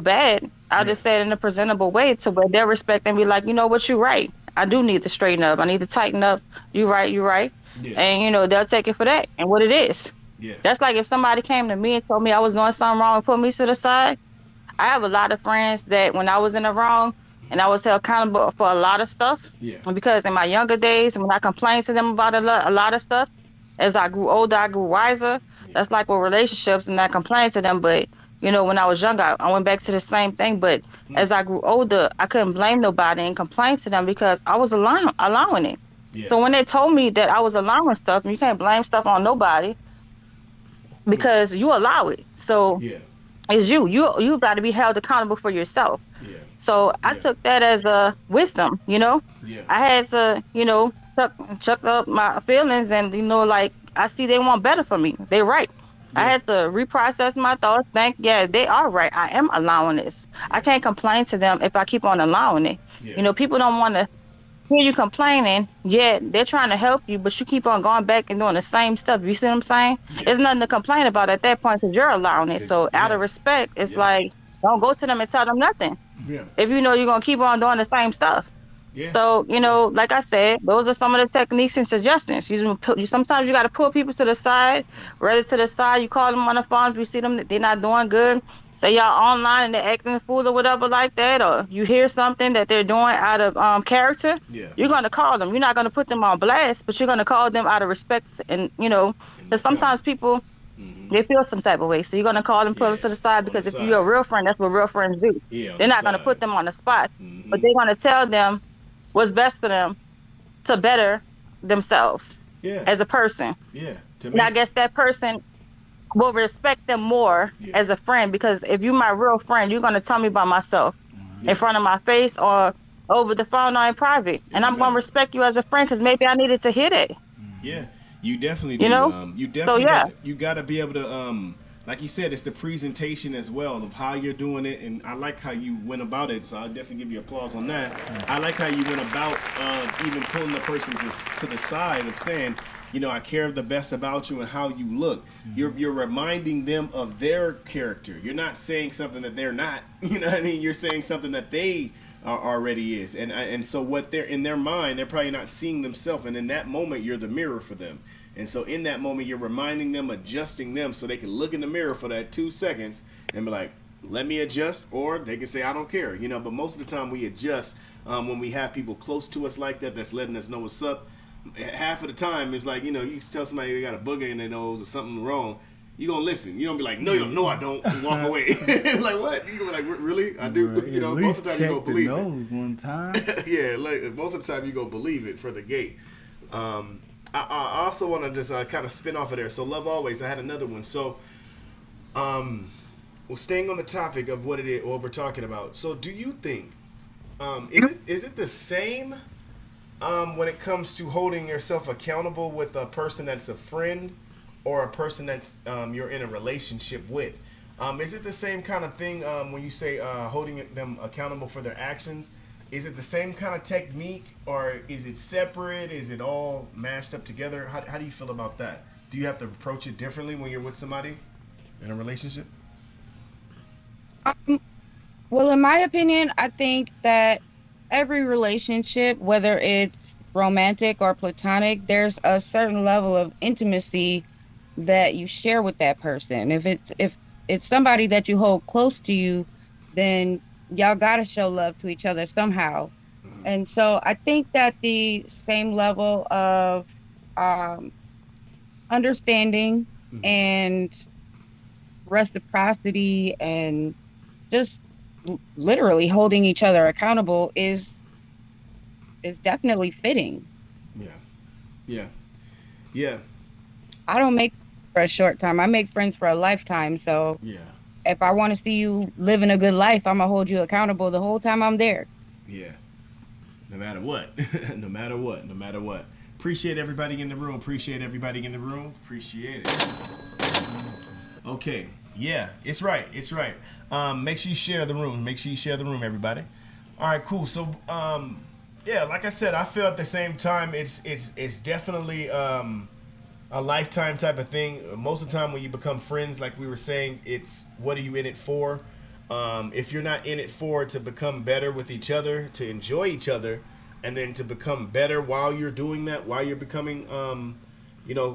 bad. I'll just say it in a presentable way to where they'll respect and be like, you know what, you're right. I do need to straighten up. I need to tighten up. You're right. You're right. Yeah. And, they'll take it for that and what it is. Yeah. That's like if somebody came to me and told me I was doing something wrong and put me to the side. I have a lot of friends that when I was in the wrong and I was held accountable for a lot of stuff. Yeah. Because in my younger days, when I complained to them about a lot of stuff, as I grew older, I grew wiser. That's like with relationships, and I complained to them. But, when I was younger, I went back to the same thing. But as I grew older, I couldn't blame nobody and complain to them because I was allowing it. Yeah. So when they told me that I was allowing stuff, and you can't blame stuff on nobody because you allow it. So it's you. You got to be held accountable for yourself. Yeah. So I took that as a wisdom, Yeah. I had to, chuck up my feelings and, like I see they want better for me. They're right. I had to reprocess my thoughts. They are right. I am allowing this. I can't complain to them if I keep on allowing it. Yeah. People don't want to hear you complaining, yet they're trying to help you, but you keep on going back and doing the same stuff. You see what I'm saying? Yeah. There's nothing to complain about at that point because you're allowing it. So out of respect, it's like, don't go to them and tell them nothing. Yeah. If you know you're going to keep on doing the same stuff. Yeah. So, like I said, those are some of the techniques and suggestions. Sometimes you got to pull people to the side, ready to the side. You call them on the phones. You see them, they're not doing good. Say y'all online and they're acting a fool or whatever like that, or you hear something that they're doing out of character. Yeah. You're going to call them. You're not going to put them on blast, but you're going to call them out of respect. And, because sometimes people, they feel some type of way. So you're going to call them, put them to the side, because if you're a real friend, that's what real friends do. Yeah, they're not going to put them on the spot, but they're going to tell them what's best for them to better themselves as a person. Yeah. And I guess that person will respect them more as a friend, because if you're my real friend, you're going to tell me about myself in front of my face or over the phone or in private. And I'm going to respect you as a friend because maybe I needed to hear that. Yeah, you definitely do. You definitely you got to be able to, like you said, it's the presentation as well of how you're doing it. And I like how you went about it. So I'll definitely give you applause on that. I like how you went about even pulling the person to the side of saying, I care the best about you and how you look. You're reminding them of their character. You're not saying something that they're not. You know what I mean? You're saying something that they already is. And so what they're in their mind, they're probably not seeing themselves. And in that moment, you're the mirror for them. And so in that moment, you're reminding them, adjusting them so they can look in the mirror for that 2 seconds and be like, let me adjust, or they can say, I don't care. But most of the time we adjust when we have people close to us like that that's letting us know what's up. Half of the time it's like, you tell somebody they got a booger in their nose or something wrong, you're going to listen. You don't be like, no, I don't, and walk away. Like, what? You're going to be like, really? I do. Right. Most of the time you're going to believe it. One time. Yeah, like most of the time you're going to believe it for the gate. I also want to just kind of spin off of there. So Love Always, I had another one. So, well, staying on the topic of what we're talking about. So do you think, is it the same when it comes to holding yourself accountable with a person that's a friend or a person that's you're in a relationship with? Is it the same kind of thing when you say holding them accountable for their actions? Is it the same kind of technique, or is it separate? Is it all mashed up together? How do you feel about that? Do you have to approach it differently when you're with somebody in a relationship? Well, in my opinion, I think that every relationship, whether it's romantic or platonic, there's a certain level of intimacy that you share with that person. If it's somebody that you hold close to you, then y'all gotta show love to each other somehow. And so I think that the same level of understanding and reciprocity and just literally holding each other accountable is definitely fitting. Yeah. I don't make for a short time. I make friends for a lifetime. So if I want to see you living a good life, I'm gonna hold you accountable the whole time I'm there. Yeah. No matter what. No matter what. Appreciate everybody in the room. Appreciate it. Okay. Yeah, it's right. Make sure you share the room. Everybody. All right, cool. So, yeah, like I said, I feel at the same time it's definitely a lifetime type of thing. Most of the time when you become friends, like we were saying, it's what are you in it for? If you're not in it for to become better with each other, to enjoy each other, and then to become better while you're doing that, while you're becoming,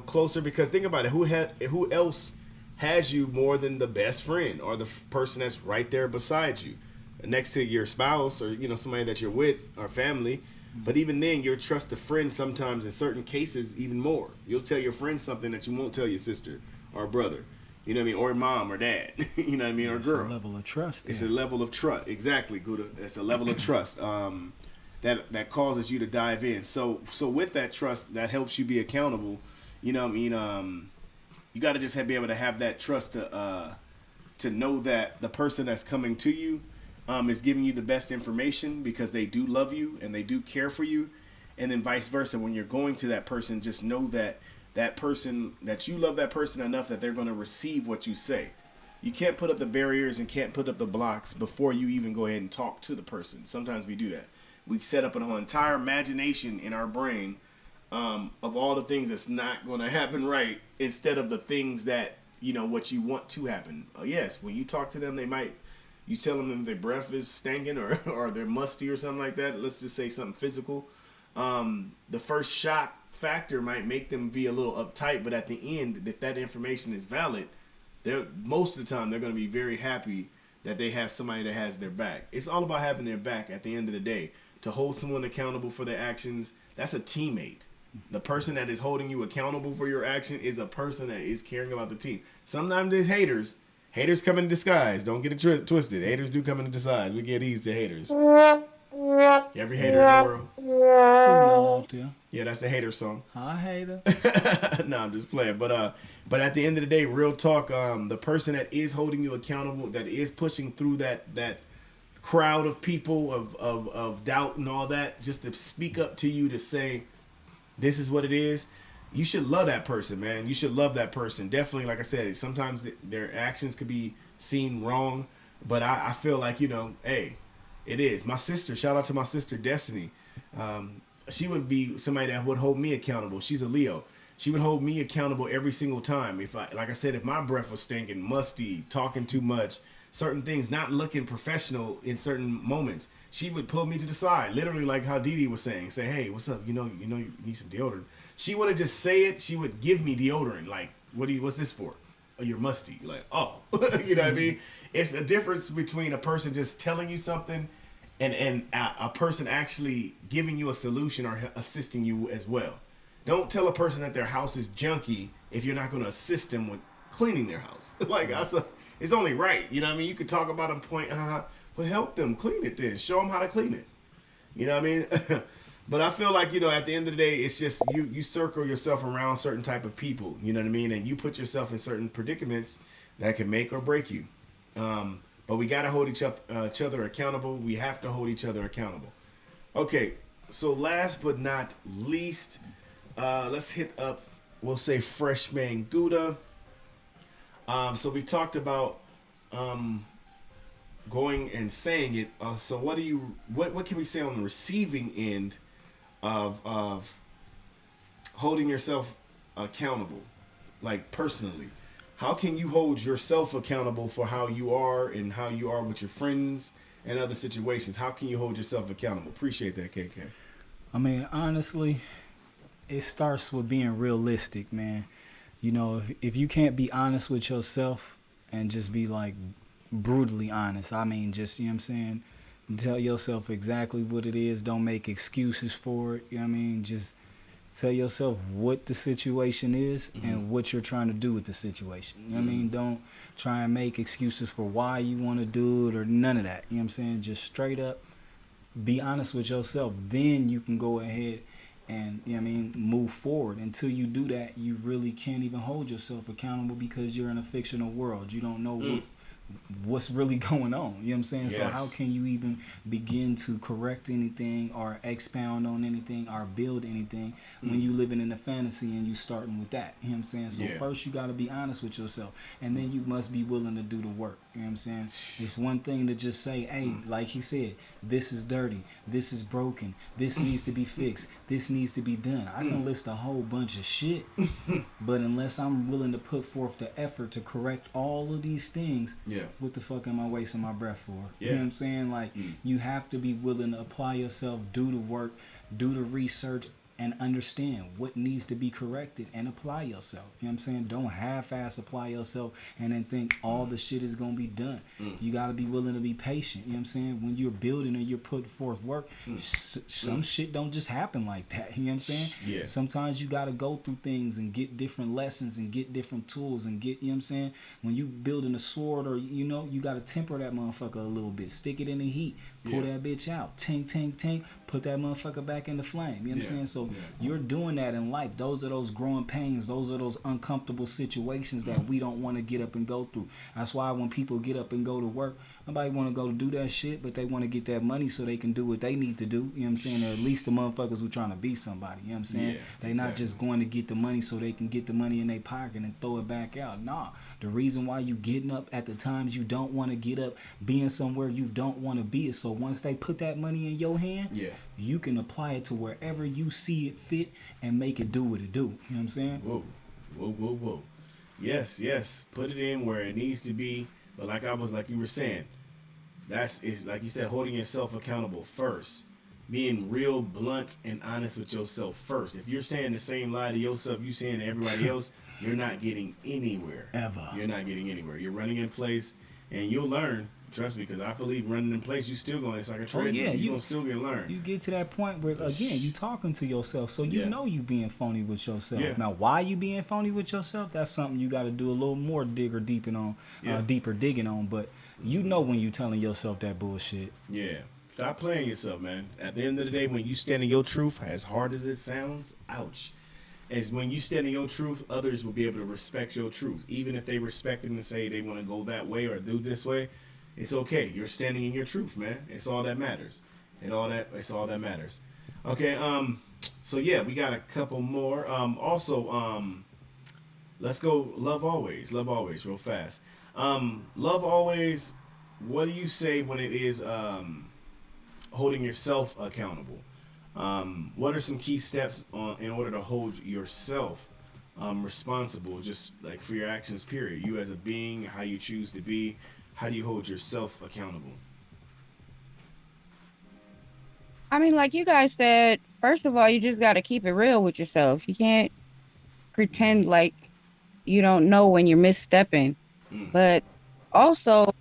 closer. Because think about it, who else has you more than the best friend or the person that's right there beside you, next to your spouse or somebody that you're with or family. But even then, you'll trust a friend sometimes in certain cases even more. You'll tell your friend something that you won't tell your sister or brother. You know what I mean? Or mom or dad. You know what I mean? Or girl. It's a level of trust. It's a level of trust. Exactly, Gouda. It's a level of trust that causes you to dive in. So with that trust, that helps you be accountable. You know what I mean? You got to just be able to have that trust to know that the person that's coming to you is giving you the best information because they do love you and they do care for you. And then vice versa. When you're going to that person, just know that person, that you love that person enough that they're going to receive what you say. You can't put up the barriers and can't put up the blocks before you even go ahead and talk to the person. Sometimes we do that. We set up an entire imagination in our brain of all the things that's not going to happen right instead of the things that, what you want to happen. Yes, when you talk to them, you tell them if their breath is stinking or they're musty or something like that. Let's just say something physical. The first shock factor might make them be a little uptight, but at the end, if that information is valid, most of the time they're going to be very happy that they have somebody that has their back. It's all about having their back at the end of the day. To hold someone accountable for their actions, that's a teammate. The person that is holding you accountable for your action is a person that is caring about the team. Sometimes there's haters. Haters come in disguise. Don't get it twisted. Haters do come in disguise. We get these to haters. Every hater in the world. Yeah, that's the hater song. Hi, hater. No, I'm just playing. But at the end of the day, real talk, the person that is holding you accountable, that is pushing through that crowd of people of doubt and all that, just to speak up to you to say, this is what it is. You should love that person, man. You should love that person. Definitely, like I said, sometimes their actions could be seen wrong, but I feel like, hey, it is. My sister, shout out to my sister, Destiny. She would be somebody that would hold me accountable. She's a Leo. She would hold me accountable every single time. If my breath was stinking, musty, talking too much, certain things, not looking professional in certain moments, she would pull me to the side, literally like how Didi was saying, say, hey, what's up? You need some deodorant. She wouldn't just say it. She would give me deodorant. Like, what's this for? Oh, you're musty. Like, oh, you know what I mean? It's a difference between a person just telling you something and a person actually giving you a solution or assisting you as well. Don't tell a person that their house is junky if you're not going to assist them with cleaning their house. Like, it's only right. You know what I mean? You could talk about them, point, well, help them clean it then. Show them how to clean it. You know what I mean? But I feel like, at the end of the day, it's just you circle yourself around certain type of people. You know what I mean? And you put yourself in certain predicaments that can make or break you. But we got to hold each other accountable. We have to hold each other accountable. Okay, so last but not least, let's hit up, we'll say, Freshman Gouda. So we talked about going and saying it. So what can we say on the receiving end of holding yourself accountable, like personally? How can you hold yourself accountable for how you are and how you are with your friends and other situations? How can you hold yourself accountable? Appreciate that, KK. I mean, honestly, it starts with being realistic, man. If you can't be honest with yourself and just be like brutally honest, I mean, just, you know what I'm saying? Tell yourself exactly what it is. Don't make excuses for it. You know what I mean? Just tell yourself what the situation is and what you're trying to do with the situation. You know what I mean? Don't try and make excuses for why you want to do it or none of that. You know what I'm saying? Just straight up be honest with yourself. Then you can go ahead and, you know what I mean, move forward. Until you do that, you really can't even hold yourself accountable because you're in a fictional world. You don't know what's really going on. You know what I'm saying? Yes. So how can you even begin to correct anything or expound on anything or build anything when you living in a fantasy and you starting with that? You know what I'm saying? So first you got to be honest with yourself, and then you must be willing to do the work. You know what I'm saying? It's one thing to just say, hey, like he said, this is dirty, this is broken, this needs to be fixed, this needs to be done. I can list a whole bunch of shit, but unless I'm willing to put forth the effort to correct all of these things, what the fuck am I wasting my breath for? You know what I'm saying? Like, you have to be willing to apply yourself, do the work, do the research, and understand what needs to be corrected and apply yourself. You know what I'm saying? Don't half-ass apply yourself and then think all the shit is going to be done. You got to be willing to be patient. You know what I'm saying? When you're building and you're putting forth work, some shit don't just happen like that. You know what I'm saying? Yeah. Sometimes you got to go through things and get different lessons and get different tools and get, you know what I'm saying? When you building a sword or, you know, you got to temper that motherfucker a little bit. Stick it in the heat. Pull that bitch out. Tink, tink, tink. Put that motherfucker back in the flame. You know what I'm saying? So you're doing that in life. Those are those growing pains. Those are those uncomfortable situations that we don't want to get up and go through. That's why when people get up and go to work, nobody want to go to do that shit, but they want to get that money so they can do what they need to do. You know what I'm saying? Or at least the motherfuckers who trying to be somebody. You know what I'm saying? They not just going to get the money so they can get the money in their pocket and throw it back out. Nah. The reason why you getting up at the times you don't want to get up, being somewhere you don't want to be is so once they put that money in your hand, you can apply it to wherever you see it fit and make it do what it do. You know what I'm saying? Whoa. Yes. Put it in where it needs to be. But like you were saying, is like you said, holding yourself accountable first. Being real blunt and honest with yourself first. If you're saying the same lie to yourself you saying to everybody else, you're not getting anywhere. Ever. You're not getting anywhere. You're running in place, and you'll learn. Trust me, because I believe running in place, you still going. It's like a treadmill. You're going to still get learn. You get to that point where, again, you talking to yourself, so you know you being phony with yourself. Yeah. Now, why you being phony with yourself, that's something you got to do a little more deeper digging on, but you know when you telling yourself that bullshit. Yeah. Stop playing yourself, man. At the end of the day, when you stand in your truth, as hard as it sounds, ouch. As when you stand in your truth, others will be able to respect your truth. Even if they respect it and say they want to go that way or do this way, it's okay. You're standing in your truth, man. It's all that matters. It's all that matters. Okay, so yeah, we got a couple more. Let's go love always real fast. Love always, what do you say when it is holding yourself accountable? What are some key steps in order to hold yourself responsible, just like for your actions, period? You as a being, how you choose to be, how do you hold yourself accountable? I mean, like you guys said, first of all, you just got to keep it real with yourself. You can't pretend like you don't know when you're misstepping. But also,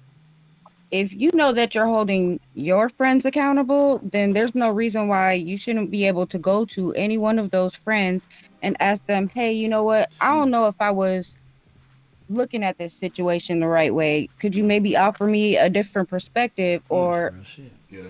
if you know that you're holding your friends accountable, then there's no reason why you shouldn't be able to go to any one of those friends and ask them, hey, you know what? I don't know if I was looking at this situation the right way. Could you maybe offer me a different perspective? Or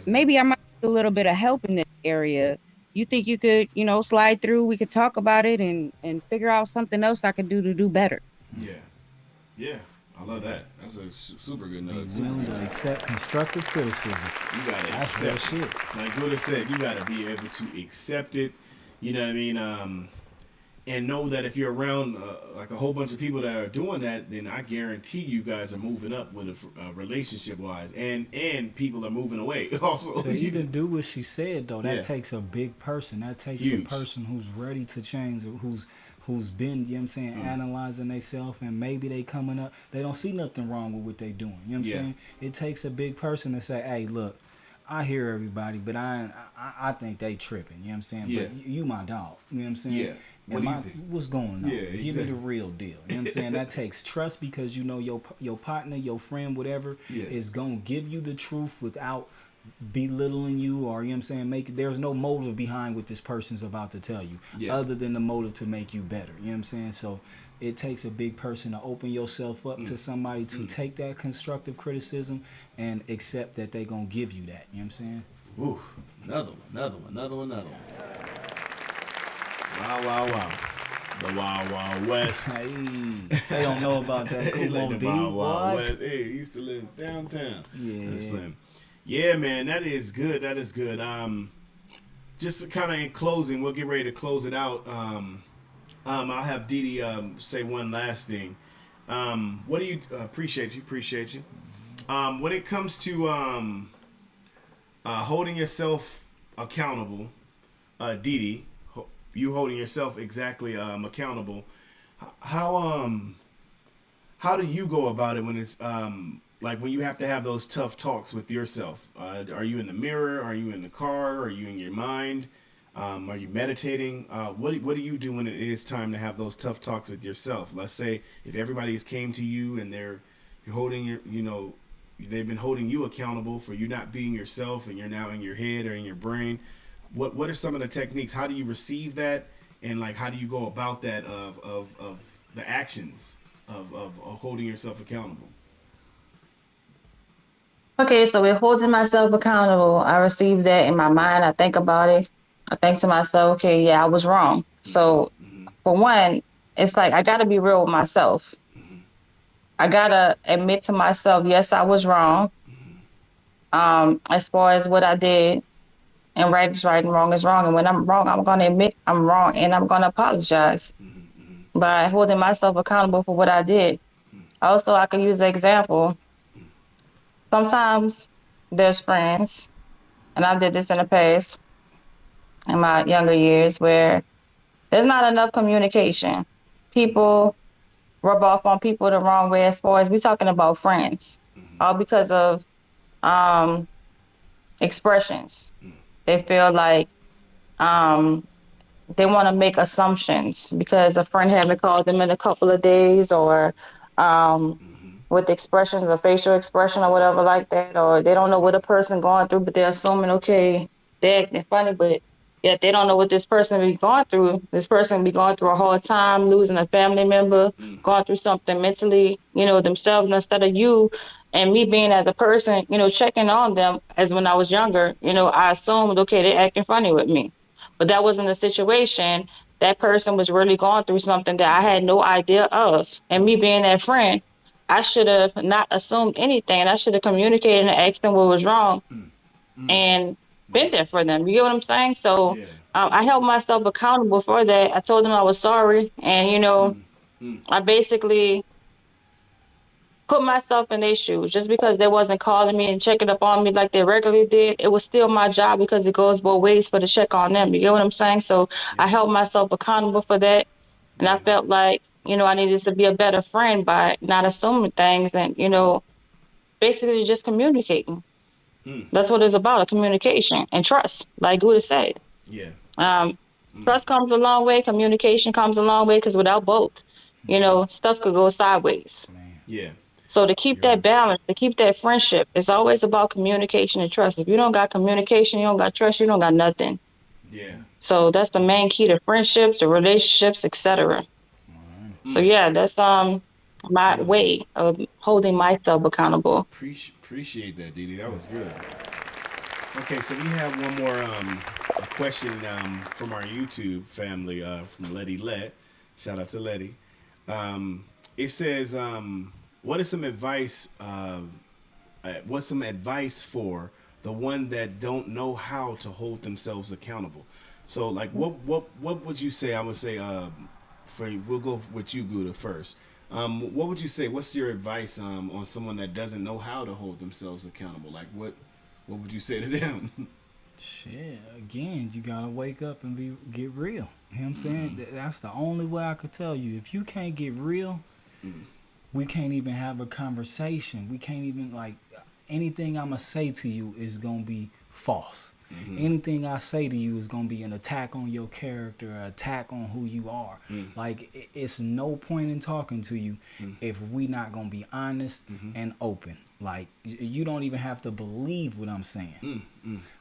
maybe I might need a little bit of help in this area. You think you could, slide through? We could talk about it and figure out something else I could do to do better. Yeah. I love that. That's a super good note. Be willing to accept constructive criticism. You gotta accept shit. Like Buddha said, you gotta be able to accept it. You know what I mean? And know that if you're around like a whole bunch of people that are doing that, then I guarantee you guys are moving up with a relationship wise, and people are moving away also. To even do what she said though, that takes a big person. That takes a person who's ready to change, who's been, you know what I'm saying, analyzing themselves, and maybe they coming up, they don't see nothing wrong with what they doing. You know what I'm saying? It takes a big person to say, hey, look, I hear everybody, but I think they tripping. You know what I'm saying? Yeah. But you my dog. You know what I'm saying? Yeah. What do you think? What's going on? Yeah, exactly. Give me the real deal. You know what I'm saying? That takes trust, because you know your partner, your friend, whatever, is gonna give you the truth without belittling you, or, you know what I'm saying, there's no motive behind what this person's about to tell you, other than the motive to make you better. You know what I'm saying? So it takes a big person to open yourself up to somebody to take that constructive criticism and accept that they gonna give you that. You know what I'm saying? Ooh, another one. Wow. The Wild Wild West. Hey, they don't know about that. Come on, D. What? West. Hey, he used to live downtown. Yeah. That's fun. Yeah, man, that is good. Just kind of in closing, we'll get ready to close it out. I'll have Dee Dee say one last thing. What do you appreciate you? When it comes to holding yourself accountable, Dee, you holding yourself exactly accountable. How do you go about it when it's like when you have to have those tough talks with yourself? Are you in the mirror? Are you in the car? Are you in your mind? Are you meditating? What do you do when it is time to have those tough talks with yourself? Let's say if everybody's came to you and you're holding they've been holding you accountable for you not being yourself, and you're now in your head or in your brain. What are some of the techniques? How do you receive that, and like how do you go about that of the actions of holding yourself accountable? Okay, so with holding myself accountable, I receive that in my mind. I think about it. I think to myself, okay, yeah, I was wrong. So for one, it's like I gotta be real with myself. I gotta admit to myself, yes, I was wrong. As far as what I did, and right is right and wrong is wrong. And when I'm wrong, I'm gonna admit I'm wrong and I'm gonna apologize by holding myself accountable for what I did. Also, I could use an example. Sometimes there's friends, and I did this in the past, in my younger years, where there's not enough communication. People rub off on people the wrong way as far as we're talking about friends, all because of um, expressions. They feel like um, they want to make assumptions because a friend haven't called them in a couple of days, or um, with expressions or facial expression or whatever like that, or they don't know what a person going through, but they're assuming, okay, they're acting funny, but yet they don't know what this person be going through. This person be going through a hard time, losing a family member, going through something mentally, themselves. And instead of you and me being as a person, checking on them as when I was younger, I assumed, okay, they're acting funny with me. But that wasn't the situation. That person was really going through something that I had no idea of. And me being that friend, I should have not assumed anything. I should have communicated and asked them what was wrong and been there for them. You get what I'm saying? So I held myself accountable for that. I told them I was sorry. And, I basically put myself in their shoes. Just because they wasn't calling me and checking up on me like they regularly did, it was still my job because it goes both ways for the check on them. You get what I'm saying? So I held myself accountable for that. And I felt like, I needed to be a better friend by not assuming things and, basically just communicating. That's what it's about, a communication and trust, like Gouda said. Yeah. Trust comes a long way, communication comes a long way, because without both, stuff could go sideways. Yeah. So to keep that balance, to keep that friendship, it's always about communication and trust. If you don't got communication, you don't got trust, you don't got nothing. Yeah. So that's the main key to friendships, to relationships, etc. So yeah, that's my way of holding myself accountable. Appreciate that, Dee. That was good. Okay, so we have one more a question from our YouTube family, from Letty Let. Shout out to Letty. It says, what is some advice? What's some advice for the one that don't know how to hold themselves accountable? So, like, what would you say? I would say, we'll go with you, Gouda, first. What would you say? What's your advice on someone that doesn't know how to hold themselves accountable? Like, what would you say to them? Shit, again, you gotta wake up and get real. You know what I'm saying? That's the only way I could tell you. If you can't get real, we can't even have a conversation. We can't even, like, anything I'm gonna say to you is gonna be false. Anything I say to you is gonna be an attack on your character, an attack on who you are. Like, it's no point in talking to you if we not gonna be honest and open. Like, you don't even have to believe what I'm saying,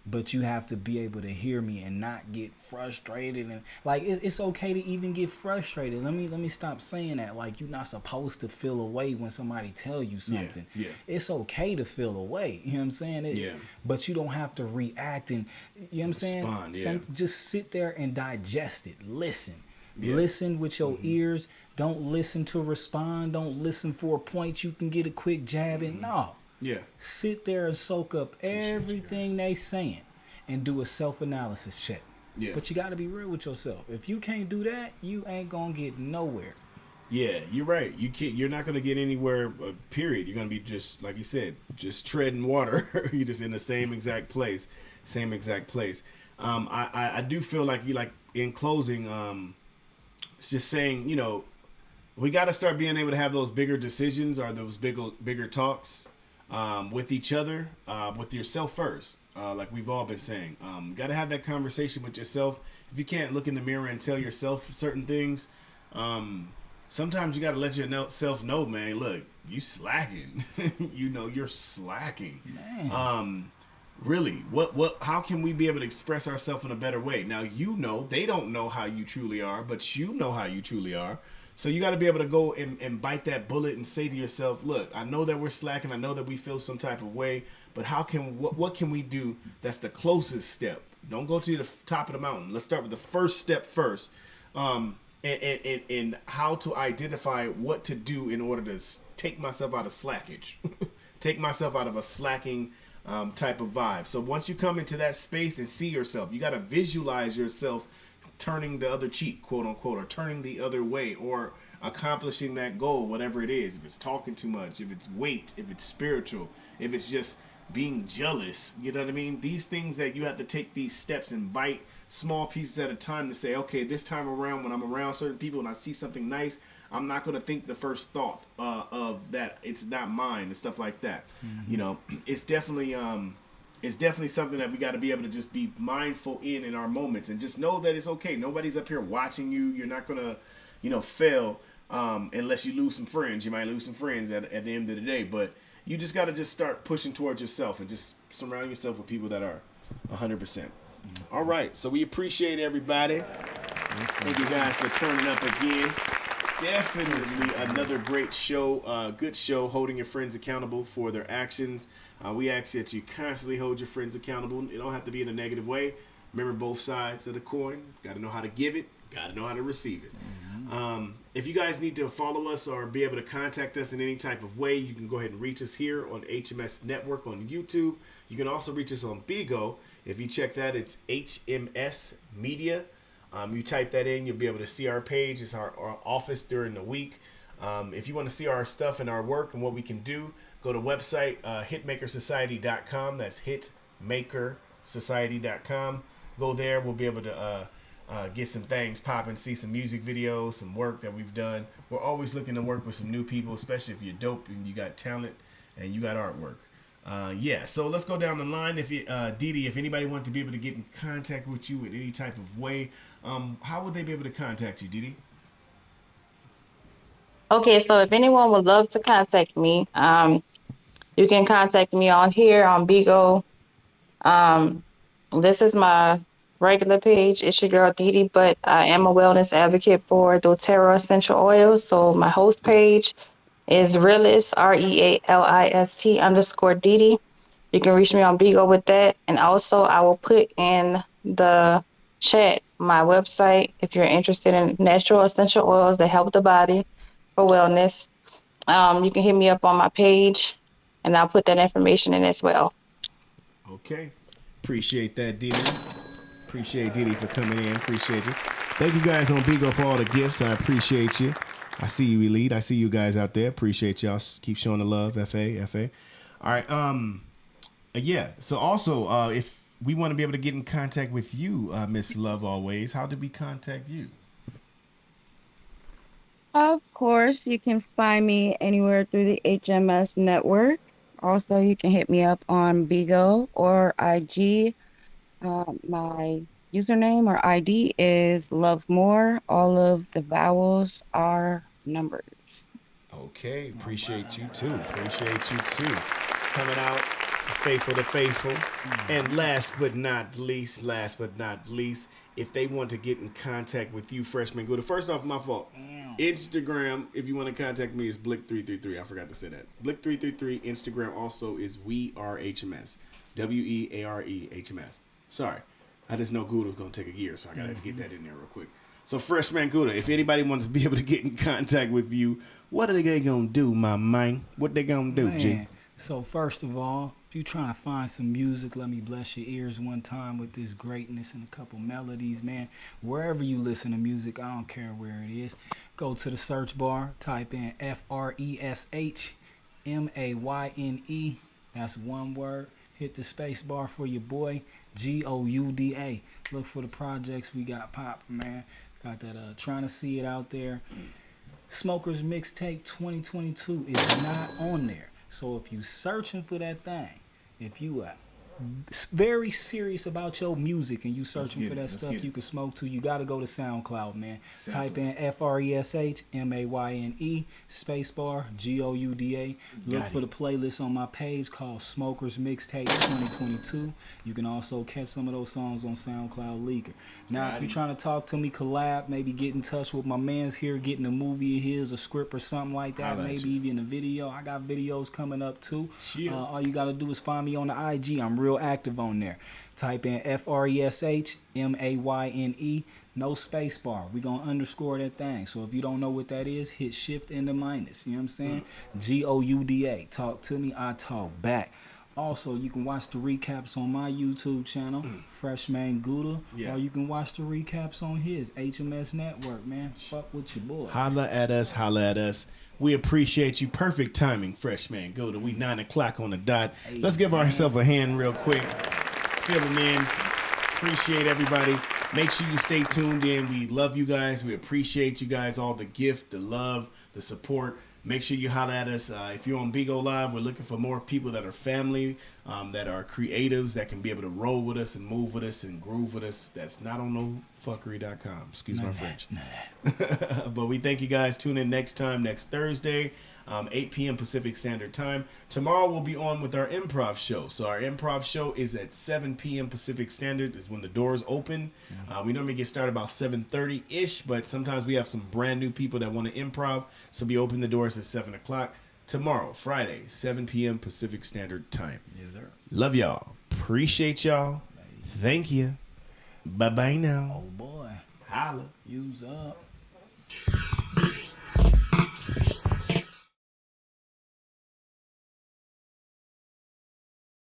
but you have to be able to hear me and not get frustrated. And like, it's okay to even get frustrated. Let me stop saying that. Like, you're not supposed to feel away when somebody tell you something. It's okay to feel away. You know what I'm saying? But you don't have to react and, you know what I'm saying? Just sit there and digest it. Listen. Listen with your ears. Don't listen to respond. Don't listen for a point you can get a quick jab in. No. Sit there and soak up everything they saying and do a self-analysis check. But you got to be real with yourself. If you can't do that, you ain't going to get nowhere. Yeah, you're right. You're not gonna get anywhere. Period. You're gonna be just like you said, just treading water. You're just in the same exact place, same exact place. I do feel like you like in closing. It's just saying, you know, we got to start being able to have those bigger decisions or those bigger talks with each other, with yourself first. Like we've all been saying, got to have that conversation with yourself. If you can't look in the mirror and tell yourself certain things, sometimes you got to let yourself know, man, look, you slacking. You know, you're slacking. Man. Really, how can we be able to express ourselves in a better way? Now, you know, they don't know how you truly are, but you know how you truly are. So you got to be able to go and bite that bullet and say to yourself, look, I know that we're slacking. I know that we feel some type of way, but what can we do that's the closest step? Don't go to the top of the mountain. Let's start with the first step first. And how to identify what to do in order to take myself out of slackage, take myself out of a slacking type of vibe. So once you come into that space and see yourself, you got to visualize yourself turning the other cheek, quote unquote, or turning the other way, or accomplishing that goal, whatever it is. If it's talking too much, if it's weight, if it's spiritual, if it's just being jealous, you know what I mean? These things that you have to take these steps and bite small pieces at a time to say, okay, this time around when I'm around certain people and I see something nice, I'm not going to think the first thought of that it's not mine and stuff like that. Mm-hmm. You know, it's definitely something that we got to be able to just be mindful in our moments and just know that it's okay. Nobody's up here watching you. You're not going to, you know, fail unless you lose some friends. You might lose some friends at the end of the day, but you just got to just start pushing towards yourself and just surround yourself with people that are 100%. Mm-hmm. All right. So we appreciate everybody. Thank you guys for turning up again. Definitely another great show, good show, holding your friends accountable for their actions. We ask that you constantly hold your friends accountable. It don't have to be in a negative way. Remember both sides of the coin. Got to know how to give it. Got to know how to receive it. Mm-hmm. If you guys need to follow us or be able to contact us in any type of way, you can go ahead and reach us here on HMS Network on YouTube. You can also reach us on Bigo. If you check that, it's HMS Media. You type that in, you'll be able to see our page. It's our office during the week. If you want to see our stuff and our work and what we can do, go to website hitmakersociety.com. That's hitmakersociety.com. Go there. We'll be able to get some things popping, see some music videos, some work that we've done. We're always looking to work with some new people, especially if you're dope and you got talent and you got artwork. So let's go down the line. If you, Didi, if anybody wanted to be able to get in contact with you in any type of way, how would they be able to contact you, Didi? Okay, so if anyone would love to contact me, you can contact me on here on Bigo. This is my regular page. It's your girl Didi, but I am a wellness advocate for doTERRA essential oils. So my host page is realist, REALIST_Didi. You can reach me on Bigo with that. And also I will put in the chat my website if you're interested in natural essential oils that help the body for wellness. You can hit me up on my page and I'll put that information in as well. Okay. Appreciate that, Didi. Appreciate Didi for coming in. Appreciate you. Thank you guys on Bigo for all the gifts. I appreciate you. I see you, Elite. I see you guys out there. Appreciate y'all. Keep showing the love. FA. All right. So also, if we want to be able to get in contact with you, Miss Love Always, how do we contact you? Of course, you can find me anywhere through the HMS network. Also, you can hit me up on Bigo or IG. My username or ID is Love More. All of the vowels are numbers. Okay, appreciate you too. Coming out, faithful to faithful. And last but not least, if they want to get in contact with you, Freshman Gouda, first off, my fault. Instagram, if you want to contact me, is Blick333. I forgot to say that. Blick333. Instagram also is WeAreHMS. WeAreHMS. Sorry. I just know Gouda was going to take a year, so I got to get that in there real quick. So, Freshman Gouda, if anybody wants to be able to get in contact with you, what are they going to do, my man? What they going to do, G? So, first of all, if you're trying to find some music, let me bless your ears one time with this greatness and a couple melodies, man. Wherever you listen to music, I don't care where it is. Go to the search bar, type in FRESHMAYNE. That's one word. Hit the space bar for your boy, Gouda. Look for the projects we got popping, man. Got that trying to see it out there. Smokers Mixtape 2022 is not on there. So if you searching for that thing, if you very serious about your music and you searching for that stuff you can smoke to, you got to go to SoundCloud, man. Type in FRESHMAYNE spacebar Gouda. Look for the playlist on my page called Smokers Mixtape 2022. You can also catch some of those songs on SoundCloud Leaker. Now, if you're trying to talk to me, collab, maybe get in touch with my man's here, getting a movie of his, a script or something like that, maybe even a video. I got videos coming up too. All you got to do is find me on the IG. I'm real active on there. Type in FRESHMAYNE, no space bar. We gonna underscore that thing. So if you don't know what that is, hit shift and the minus. You know what I'm saying? Gouda. Talk to me, I talk back. Also, you can watch the recaps on my YouTube channel, Freshman Gouda, or you can watch the recaps on his HMS Network, man. Fuck with your boy. Holla at us, holla at us. We appreciate you. Perfect timing, Freshman Gouda. We 9 o'clock on the dot. Let's give ourselves a hand real quick. Filling in. Appreciate everybody. Make sure you stay tuned in. We love you guys. We appreciate you guys, all the gift, the love, the support. Make sure you holler at us. If you're on Bigo Live, we're looking for more people that are family, that are creatives, that can be able to roll with us and move with us and groove with us. That's not on no fuckery.com. Excuse my French. But we thank you guys. Tune in next time, next Thursday, 8 p.m. Pacific Standard Time. Tomorrow we'll be on with our improv show. So our improv show is at 7 p.m. Pacific Standard is when the doors open. We normally get started about 7:30-ish, but sometimes we have some brand new people that want to improv. So we open the doors at 7 o'clock. Tomorrow, Friday, 7 p.m. Pacific Standard Time. Yes, sir. Love y'all. Appreciate y'all. Thank you. Bye-bye now. Oh, boy. Holla. Use up.